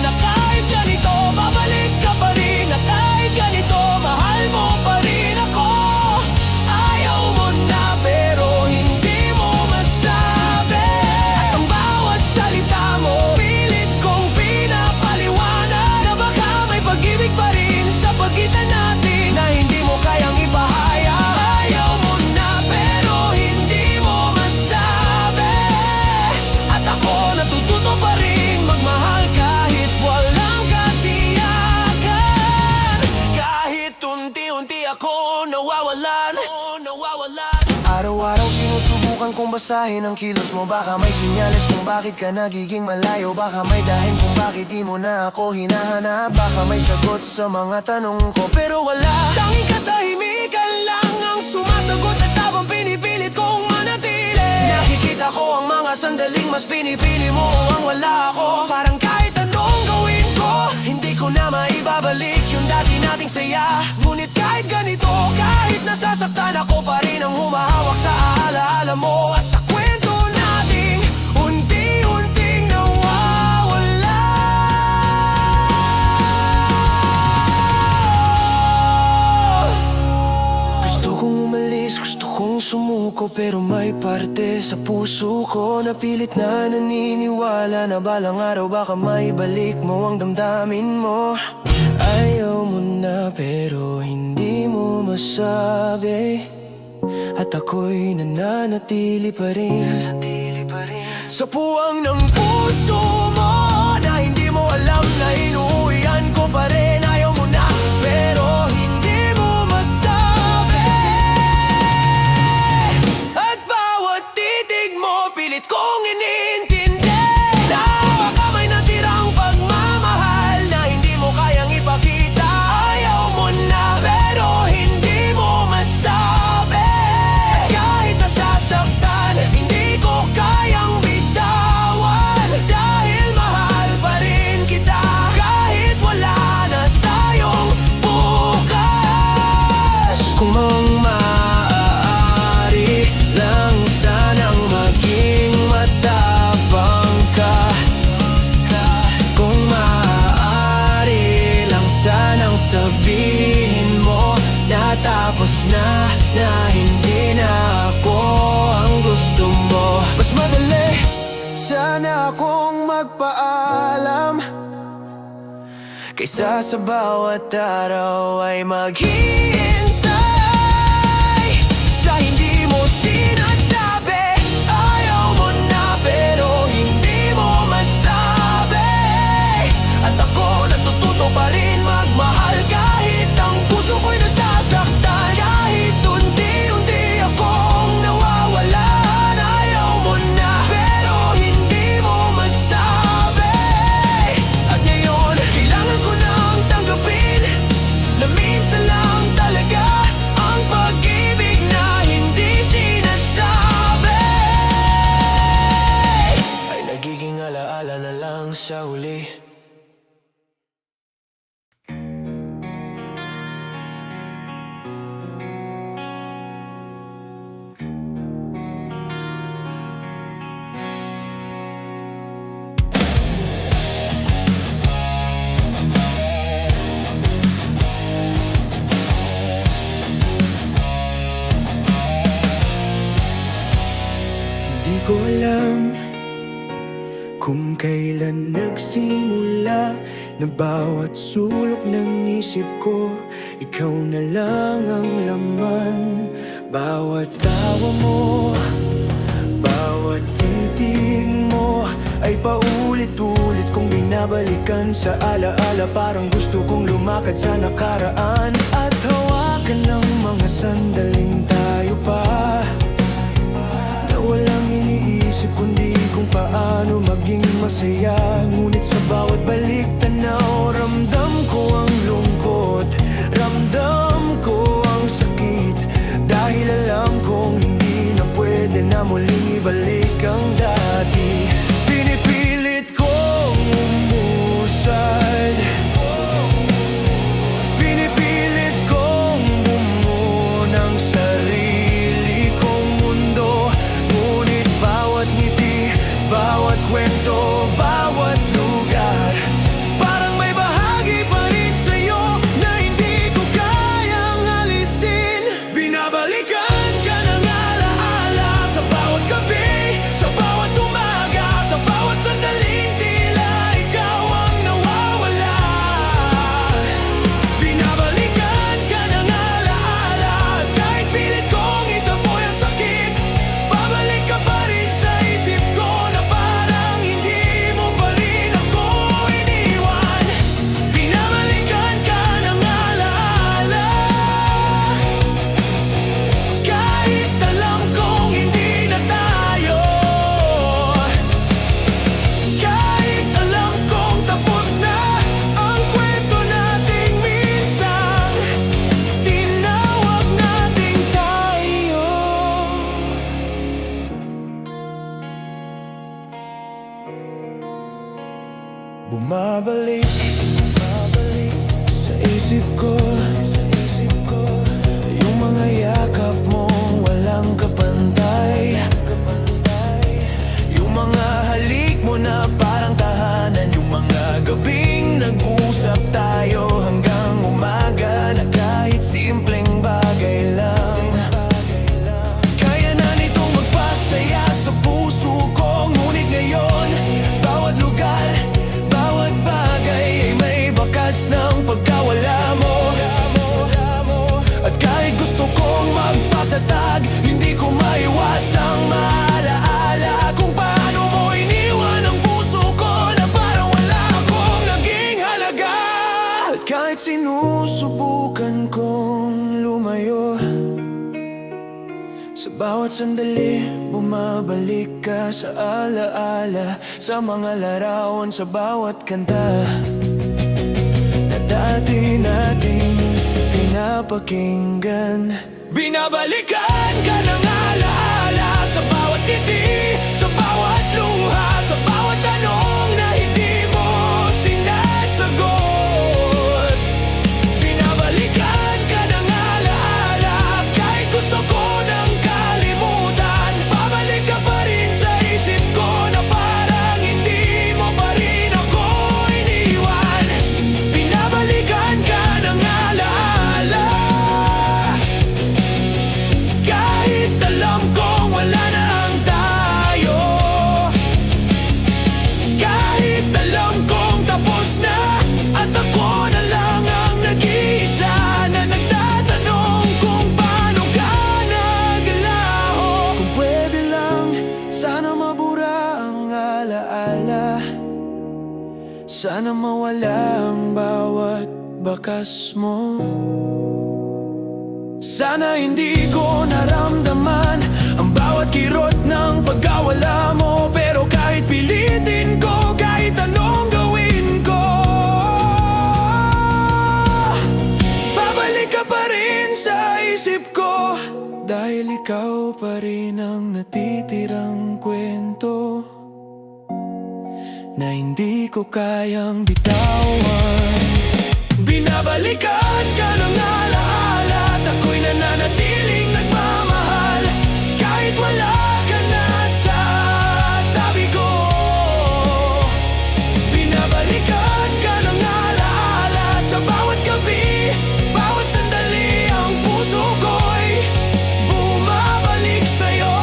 na kahit ganito babalik ka pa rin, na kahit ganito mahal mo pa rin ako. Ayaw mo na pero hindi mo masabi, at ang bawat salita mo pilit kong pinapaliwanag na baka may pag-ibig pa rin sa pagitan natin na hindi mo kayang ipahayag. Ayaw mo na pero hindi mo masabi, at ako natututo pa rin magmahal kahit walang katiyakan. Kahit unti-unti ako nawawalan. Araw-araw sinusubukan kong basahin ang kilos mo. Baka may sinyales kung bakit ka nagiging malayo. Baka may dahilan kung bakit di mo na ako hinahanap. Baka may sagot sa mga tanong ko, pero wala. Tanging katahimikan lang ang sumasagot at habang pinipilit kong manatili. Nakikita ko ang mga sandaling mas pinipili mo ang wala ako. Parang kahit anong gawin ko, hindi ko na maibabalik yung dati nating saya. Ngunit kahit ganito, kahit nasasaktan, ako pa rin ang humahawak sa alaala mo at sa kwento nating unti-unting nawawala. Gusto kong umalis, gusto kong sumuko, pero may parte sa puso ko na pilit na naniniwala na balang araw baka maibalik mo ang damdamin mo. Ayaw mo na pero hindi mo masabi, at ako'y nananatili pa rin sa puwang ng puso mo na hindi mo alam na inuuwian ko pa rin. Ayaw mo na pero hindi mo masabi, at bawat titig mo pilit kong iniintindi na baka may natirang pagmamahal na hindi mo kayang ipakita. Ayaw mo na pero hindi mo masabi, kahit nasasaktan hindi ko kayang bitawan, dahil mahal pa rin kita kahit wala na tayong bukas. Kung maaari lang sanang maging matapang ka, kung maaari lang sanang sabihin mo na tapos na hindi na ako ang gusto mo. Mas madali sana akong magpaalam kaysa sa bawat araw ay maghihintay sa hindi mo sinasabi. Ayaw mo na pero hindi mo masabi, at ako natututo pa rin magmahal kahit ang puso ko'y nasasaktan. Kahit unti-unti akong nawawalan. Ayaw mo na pero hindi mo masabi, at ngayon kailangan ko nang tanggapin na minsan lang talaga Kung kailan nagsimula na bawat sulok ng isip ko, ikaw na lang ang laman. Bawat tawa mo, bawat titig mo ay paulit-ulit kong binabalikan sa alaala. Parang gusto kong lumakad sa nakaraan at hawakan ng mga sandaling tayo pa, na walang iniisip kundi kung paano maging masaya. Ngunit sa bawat balik tanaw, ramdam ko ang lungkot, ramdam ko ang sakit, dahil alam kong hindi na pwede na muling ibalik ang dati. Pinipilit kong umusad, pinipilit kong bumuo ng sarili kong mundo. Ngunit bawat ngiti, bawat kwento, bawat lugar, parang may bahagi pa rin sa'yo na hindi ko kayang alisin. Binabalikan ka ng alaala sa bawat gabi, sa bawat umaga, sa bawat sandaling tila ikaw ang nawawala. Binabalikan ka ng alaala, kahit pilit kong itaboy ang sakit, babalik ka pa rin sa isip ko na parang hindi mo pa rin ako iniwan. Binabalikan ka ng alaala, kahit alam kong hindi na tayo, kahit alam kong tapos na ang kwento nating minsan tinawag nating tayo. Bumabalik sa isip ko yung mga yakap mong walang kapantay, yung mga halik mo na parang tahanan, yung mga gabing nag-usap tayo hanggang umaga na kahit simpleng bagay lang kaya na nitong magpasaya sa puso ko. Ngunit ngayon, bawat lugar, bawat bagay ay may bakas ng pagkawala mo. At kahit gusto kong magpatatag, hindi ko maiwasang maalaala kung paano mo iniwan ang puso ko na parang wala akong naging halaga. At kahit sinusubukan kong lumayo, sa bawat sandali bumabalik ka sa alaala, sa mga larawan, sa bawat kanta na dati nating pinapakinggan. Binabalikan ka ng alaala sa bawat ngiti, sa bawat luha, sa bawat tanong na hindi mo sinasagot. Binabalikan ka ng alaala, kahit gusto ko nang kalimutan, babalik ka pa rin sa isip ko na parang hindi mo pa rin ako iniwan. Binabalikan ka ng alaala, kahit alam kong wala na ang tayo, kahit alam kong tapos na at ako na lang ang nag-iisa na nagtatanong kung paano ka naglaho. Kung pwede lang, sana mabura ang alaala, sana mawala ang bawat bakas mo. Sana hindi ko naramdaman ang bawat kirot ng pagkawala mo, pero kahit pilitin ko, kahit anong gawin ko, babalik ka pa rin sa isip ko, dahil ikaw pa rin ang natitirang kwento na hindi ko kayang bitawan. Binabalikan ka ng alaala at ako'y nananatiling nagmamahal, kahit wala ka na sa tabi ko. Binabalikan ka ng alaala at sa bawat gabi, bawat sandali ang puso ko'y bumabalik sa'yo.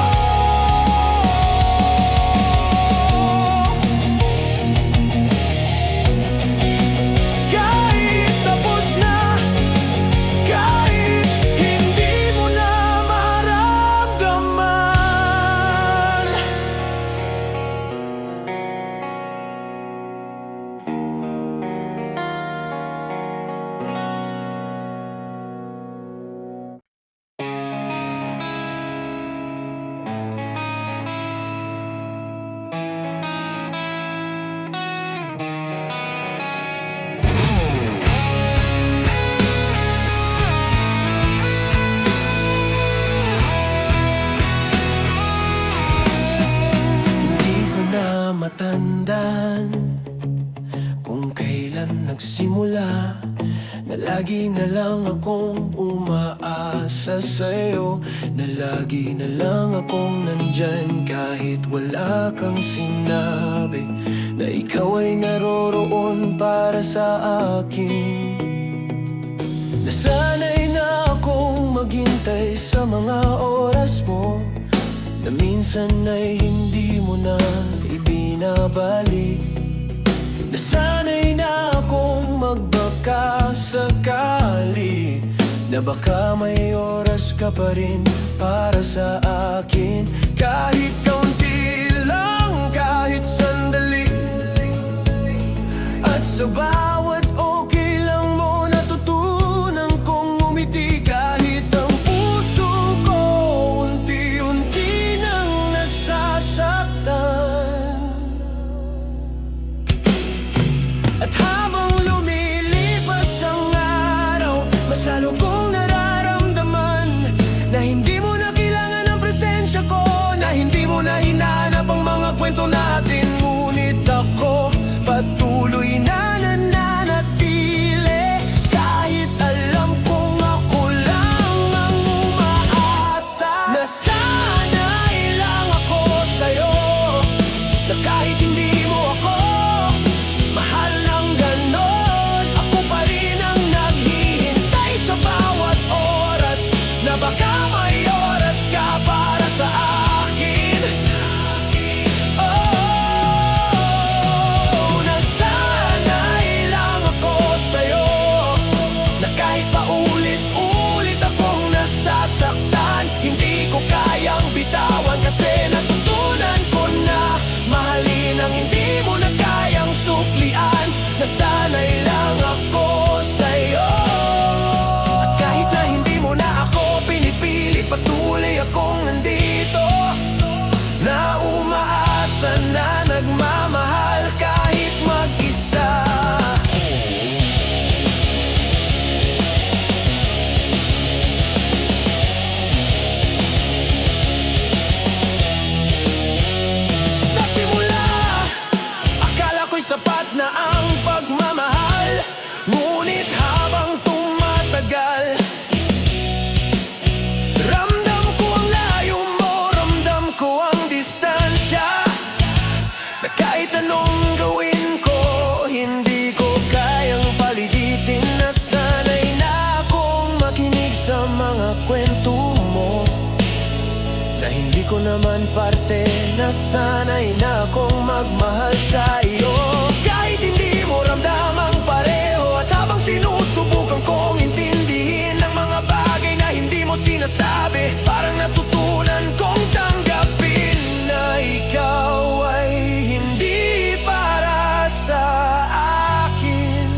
kailan nagsimula na lagi na lang akong umaasa sa'yo, na lagi na lang akong nandyan kahit wala kang sinabi, na ikaw ay naroroon para sa akin. Nasanay na akong maghintay sa mga oras mo, na minsan ay hindi mo na ibinabalik. Nasanay na akong magbaka sakali, na baka may oras ka pa rin para sa akin. Kahit kaunti lang, kahit sandali, at sa bawat okay lang mo natutunan kong umiti. Kahit ang puso ko unti-unti nang nasasaktan, at habang lumilipas ang araw, mas lalo kong nararamdaman na hindi mo na kailangan ang presensya ko, na hindi mo na hinanap ang mga kwento natin. Ngunit ako patuloy na nananatili, kahit alam kong ako lang ang umaasa. Nasanay lang ako sa'yo, na kahit hindi mo ako mahal ng ganon, ako pa rin ang naghihintay sa bawat oras, na baka may oras ka para sa akin. Oh, nasanay lang ako sa'yo, na kahit paulit-ulit akong nasasaktan, hindi ko kayang bitawan kasi natutunan ko na mahalin ang hindi mo na kayang suklian. Nasanay lang ako sa'yo, at kahit na hindi mo na ako pinipili, patuloy akong nandito, na umaasa, na nagmamahal kahit mag-isa. Sa simula, akala ko'y sapat na ang pagmamahal, ngunit habang tumatagal, ramdam ko ang layo mo, ramdam ko ang distansya, na kahit anong gawin ko, hindi ko kayang paligitin. Nasanay na akong makinig sa mga kwento mo, na hindi ko naman parte. Nasanay na akong magmahal sa iyo, kahit hindi mo ramdam ang pareho. At habang sinusubukan kong intindihin ang mga bagay na hindi mo sinasabi, parang natutunan kong tanggapin na ikaw ay hindi para sa akin.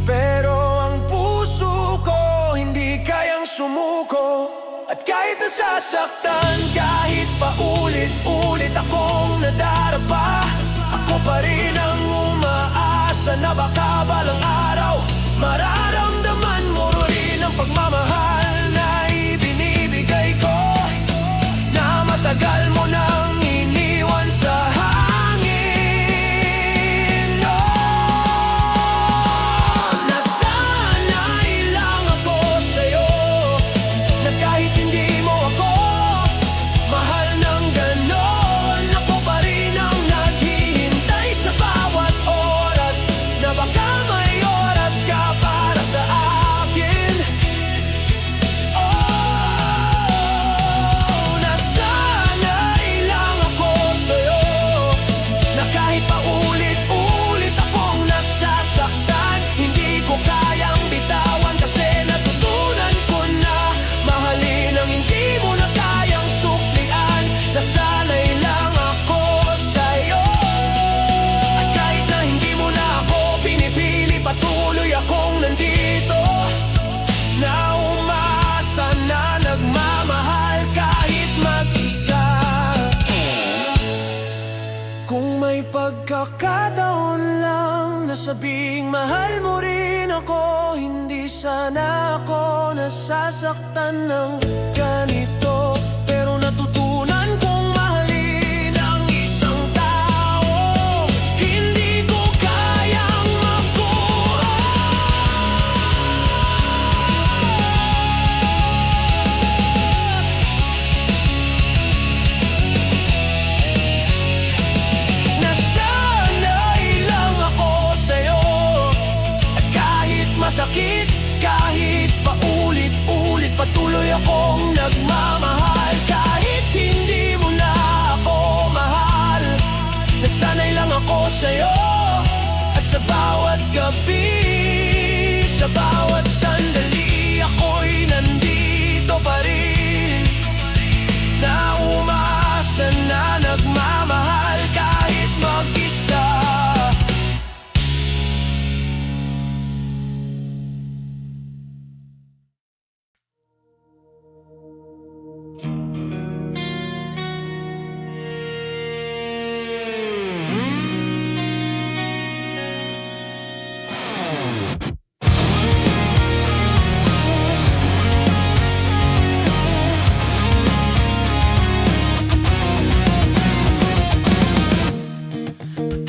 Pero ang puso ko hindi kayang sumuko, at kahit nasasaktan, kahit paulit-ulit akong nadarapa, ako pa rin ang umaasa, na baka balang araw mararamdaman mo rin ang pagmamahal na ibinibigay ko, na matagal mo nang iniwan sa hangin. Oh, nasanay lang ako sa'yo, na kahit hindi mo ako mahal ng ganon, ako pa rin ang naghihintay sa bawat oras, na baka may oras ka para sa akin. Oh, nasanay lang ako sa'yo, na kahit paulit-ulit akong nasasaktan, hindi ko kayang bitawan kasi natutunan ko na mahalin ang hindi mo na kayang suklian. Nasanay lang ako sa'yo, at kahit na hindi mo na ako pinipili, patuloy akong nandito, na umaasa, na nagmamahal kahit mag-isa. Kung may pagkakataon lang na sabing mahal mo rin ako, hindi sana ako nasasaktan ng ganito. Pero natutunan kong mahalin ang isang tao, hindi ko kayang magkulang. sakit. Kahit paulit-ulit patuloy akong nagmamahal. Kahit hindi mo na ako mahal, nasanay lang ako sa'yo. At sa bawat gabi, sa bawat sandali, ako'y nandito pa rin, na umaasa na nagmamahal kahit mag-isa.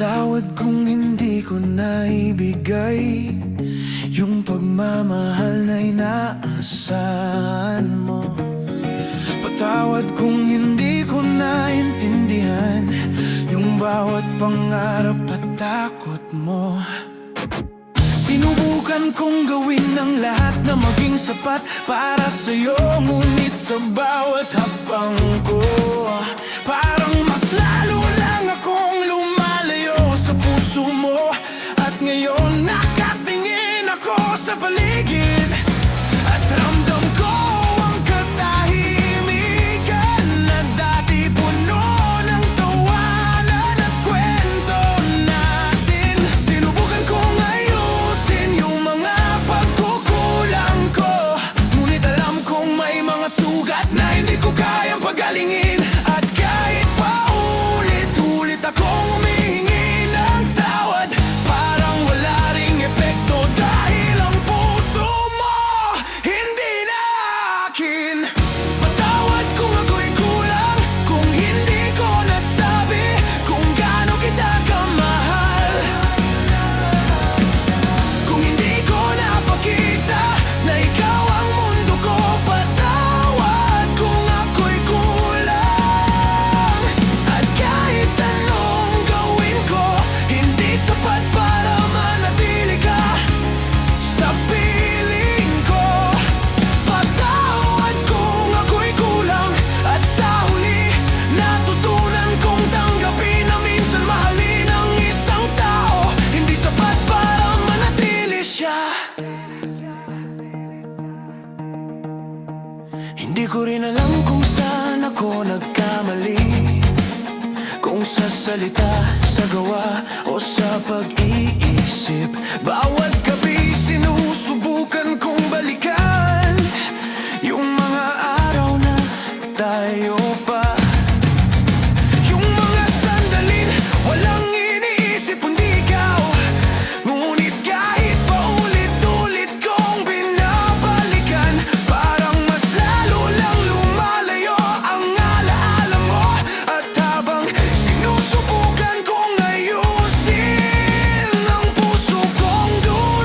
Patawad kung hindi ko naibigay yung pagmamahal na inaasahan mo. Patawad kung hindi ko naintindihan yung bawat pangarap at takot mo. Sinubukan kong gawin ng lahat na maging sapat para sa'yo, ngunit sa bawat hakbang ko, parang mas lalo lang akong lumalayo sa puso mo. At ngayon nakatingin ako sa paligid at ramdam ko ang katahimikan na dati puno ng tawanan at kwento natin. Sinubukan kong ayusin yung mga pagkukulang ko, ngunit alam kong may mga sugat na hindi ko kayang pagalingin. At kahit paulit-ulit akong humihingi ng tawad, parang wala ring epekto dahil ang puso mo hindi na akin. Patawad kung ako'y kulang, kung hindi ko nasabi kung gaano kita kamahal, kung hindi ko napakita na ikaw ang mundo ko. Patawad kung ako'y kulang, at kahit anong gawin ko, hindi sapat para manatili ka sa piling ko. Patawad kung ako'y kulang, at sa huli natutunan kong tanggapin na minsan mahalin ang isang tao hindi sapat para manatili siya. Hindi ko rin alam kung saan ako nagkamali, kung sa salita, sa gawa, o sa pag-iisip. Bawat gabi sinusubukan kong balikan yung mga araw na tayo pa, yung mga sandalin walang iniisip kundi ikaw. Ngunit kahit paulit-ulit kong binabalikan, parang mas lalo lang lumalayo ang alaala mo. At habang sinusubukan kong ayusin ang puso kong dulo,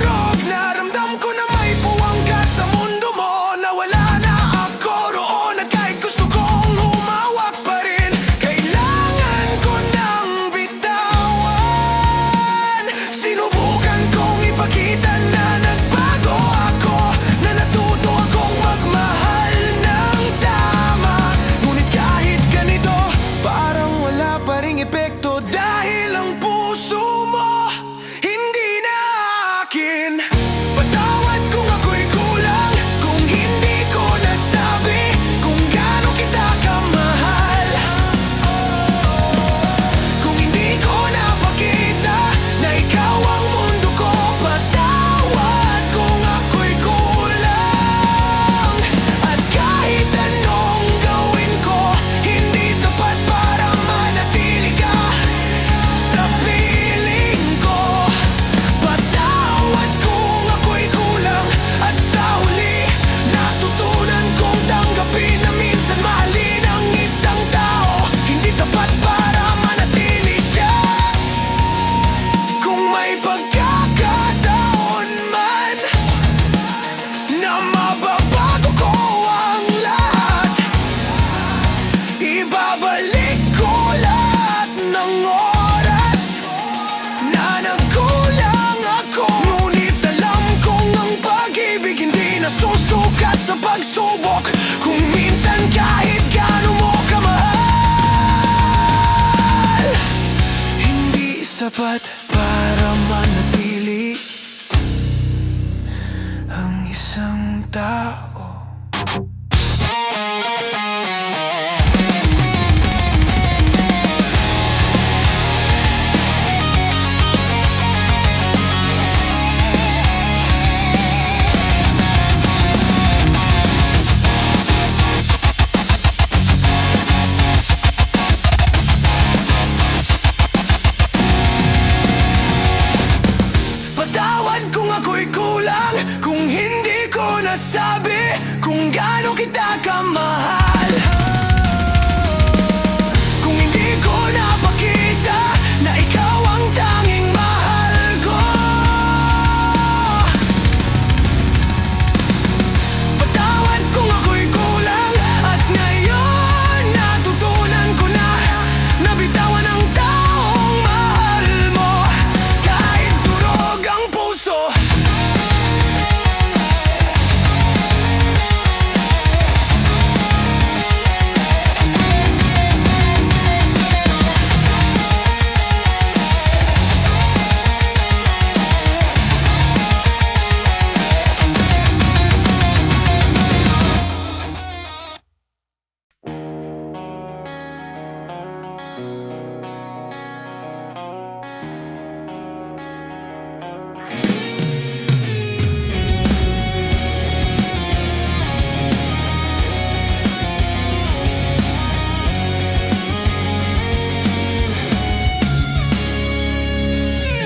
sa pagsubok, kung minsan kahit gaano mo kamahal, hindi sapat para manatili ang isang tao. Patawad kung ako'y kulang, kung hindi ko nasabi kung gaano kita kamahal, kung hindi ko napakita na ikaw ang tanging mahal ko. Patawad kung ako'y kulang, at ngayon natutunan ko na nabitawan ang taong mahal mo, kahit durog ang puso.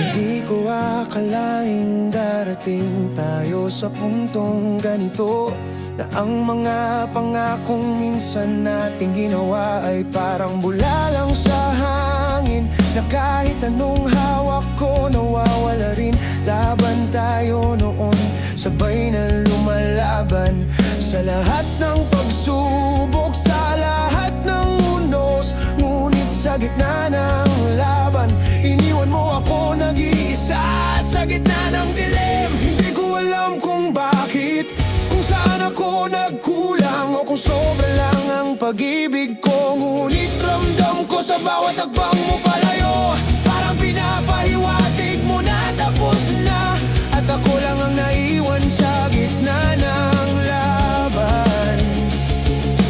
Hindi ko akalaing darating tayo sa puntong ganito, na ang mga pangakong minsan nating ginawa ay parang bula lang sa hangin, na kahit anong hawak ko nawawala rin. Laban tayo noon, sabay na lumalaban sa lahat ng pagsubok, sa lahat ng unos. Ngunit sa gitna ng laban, iniwan mo ako nag-iisa sa gitna ng dilim. Hindi ko alam kung bakit, kung saan ako nagkulang, o kung sobra lang ang pag-ibig ko. Ngunit ramdam ko sa bawat hakbang mo palayo, parang pinapahiwatig mo na tapos na, at ako lang ang naiwan sa gitna ng laban.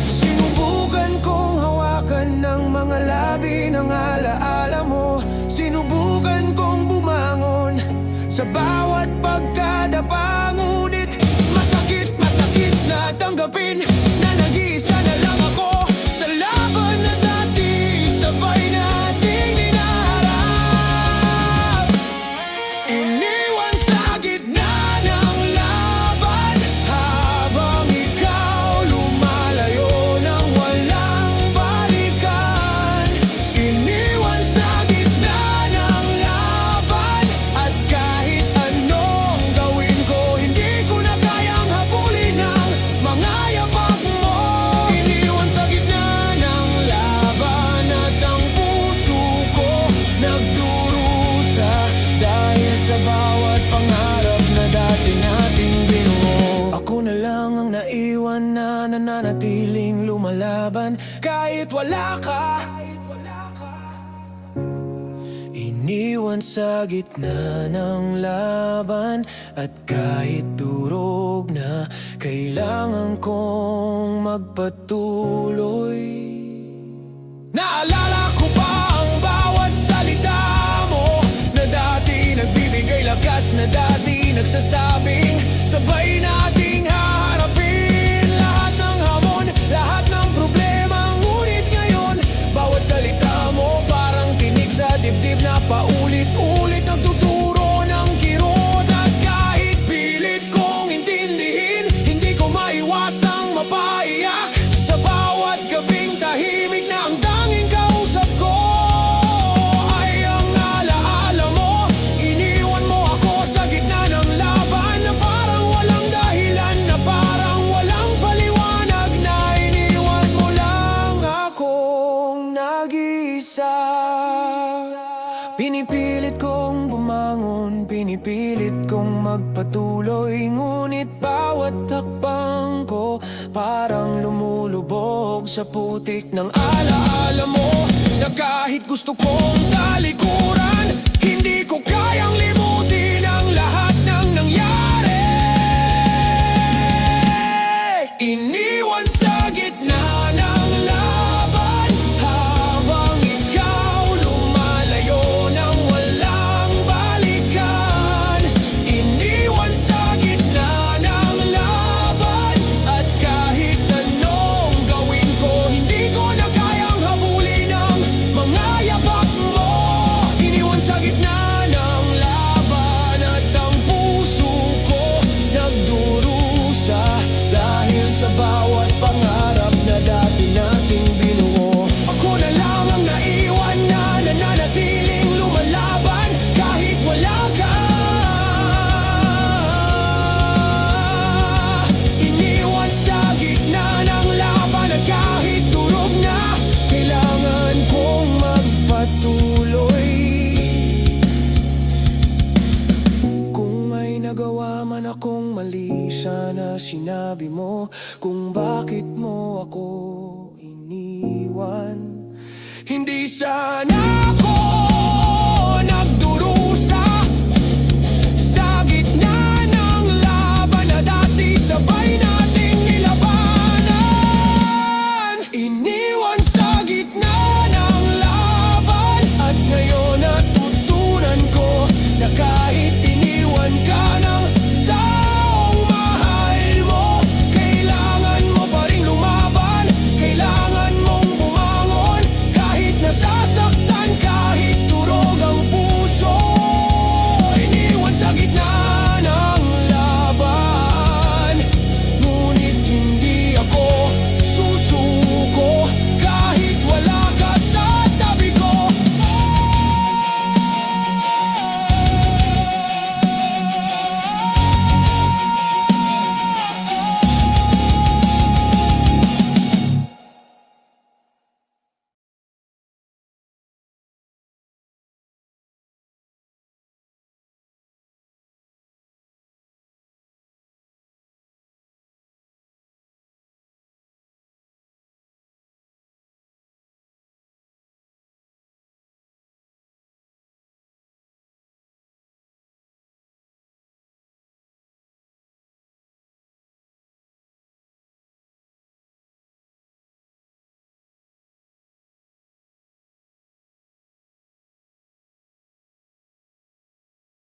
Sinubukan kong hawakan ng mga labi ng alaala mo, sinubukan kong bumangon sa bawat pagkadapa. Ngunit masakit na tanggapin na nag-iisa na lang ako sa laban na dati sabay nating hinaharap. Iniwan sa gitna ng laban, habang ikaw lumalayo nang walang balikan. Iniwan sa gitna ng laban, at kahit anong gawin ko, hindi ko na kayang habulin ang mga yapak mo. Iniwan sa gitna ng laban, at ang puso ko nagdurusa dahil sa bawat pangarap na dati nating binuo. Ako na lang ang naiwan na nananatiling lumalaban kahit wala ka. Iniwan sa gitna ng laban, at kahit durog na, kailangan kong magpatuloy. Naalala ko pa ang bawat salita mo, na dati nagbibigay lakas, na dati nagsasabing sabay nating haharapin lahat ng hamon, lahat ng problema. Ngunit ngayon, bawat salita mo parang tinig sa dibdib na paulit-ulit nagtuturo ng kirot. At kahit pilit kong intindihin, hindi ko maiwasang mapaiyak sa bawat gabing tahimik, na ang tanging kausap ko ay ang alaala mo. Iniwan mo ako sa gitna ng laban, na parang walang dahilan, na parang walang paliwanag, na iniwan mo lang akong nag-iisa. Pinipilit kong bumangon, pinipilit kong magpatuloy, ngunit bawat hakbang ko Parang lumulubog sa putik ng alaala mo, na kahit gusto kong talikuran, hindi ko kayang limutin ang lahat ng nangyari. Iniwan sa gitna ng laban, habang ikaw lumalayo nang walang balikan. Iniwan sa gitna ng laban, at kahit anong gawin ko, hindi ko na kayang habulin ang mga yapak mo. Iniwan sa gitna ng laban, at ang puso ko nagdurusa dahil sa bawat pangarap na dati nating binuo. Ako na lang ang naiwan na nananatiling lumalaban kahit wala ka. Iniwan sa gitna ng laban, at kahit durog na, kailangan kong magpatuloy. Kung may nagawa man akong mali, sana sinabi mo kung bakit mo ako iniwan. Hindi sana ako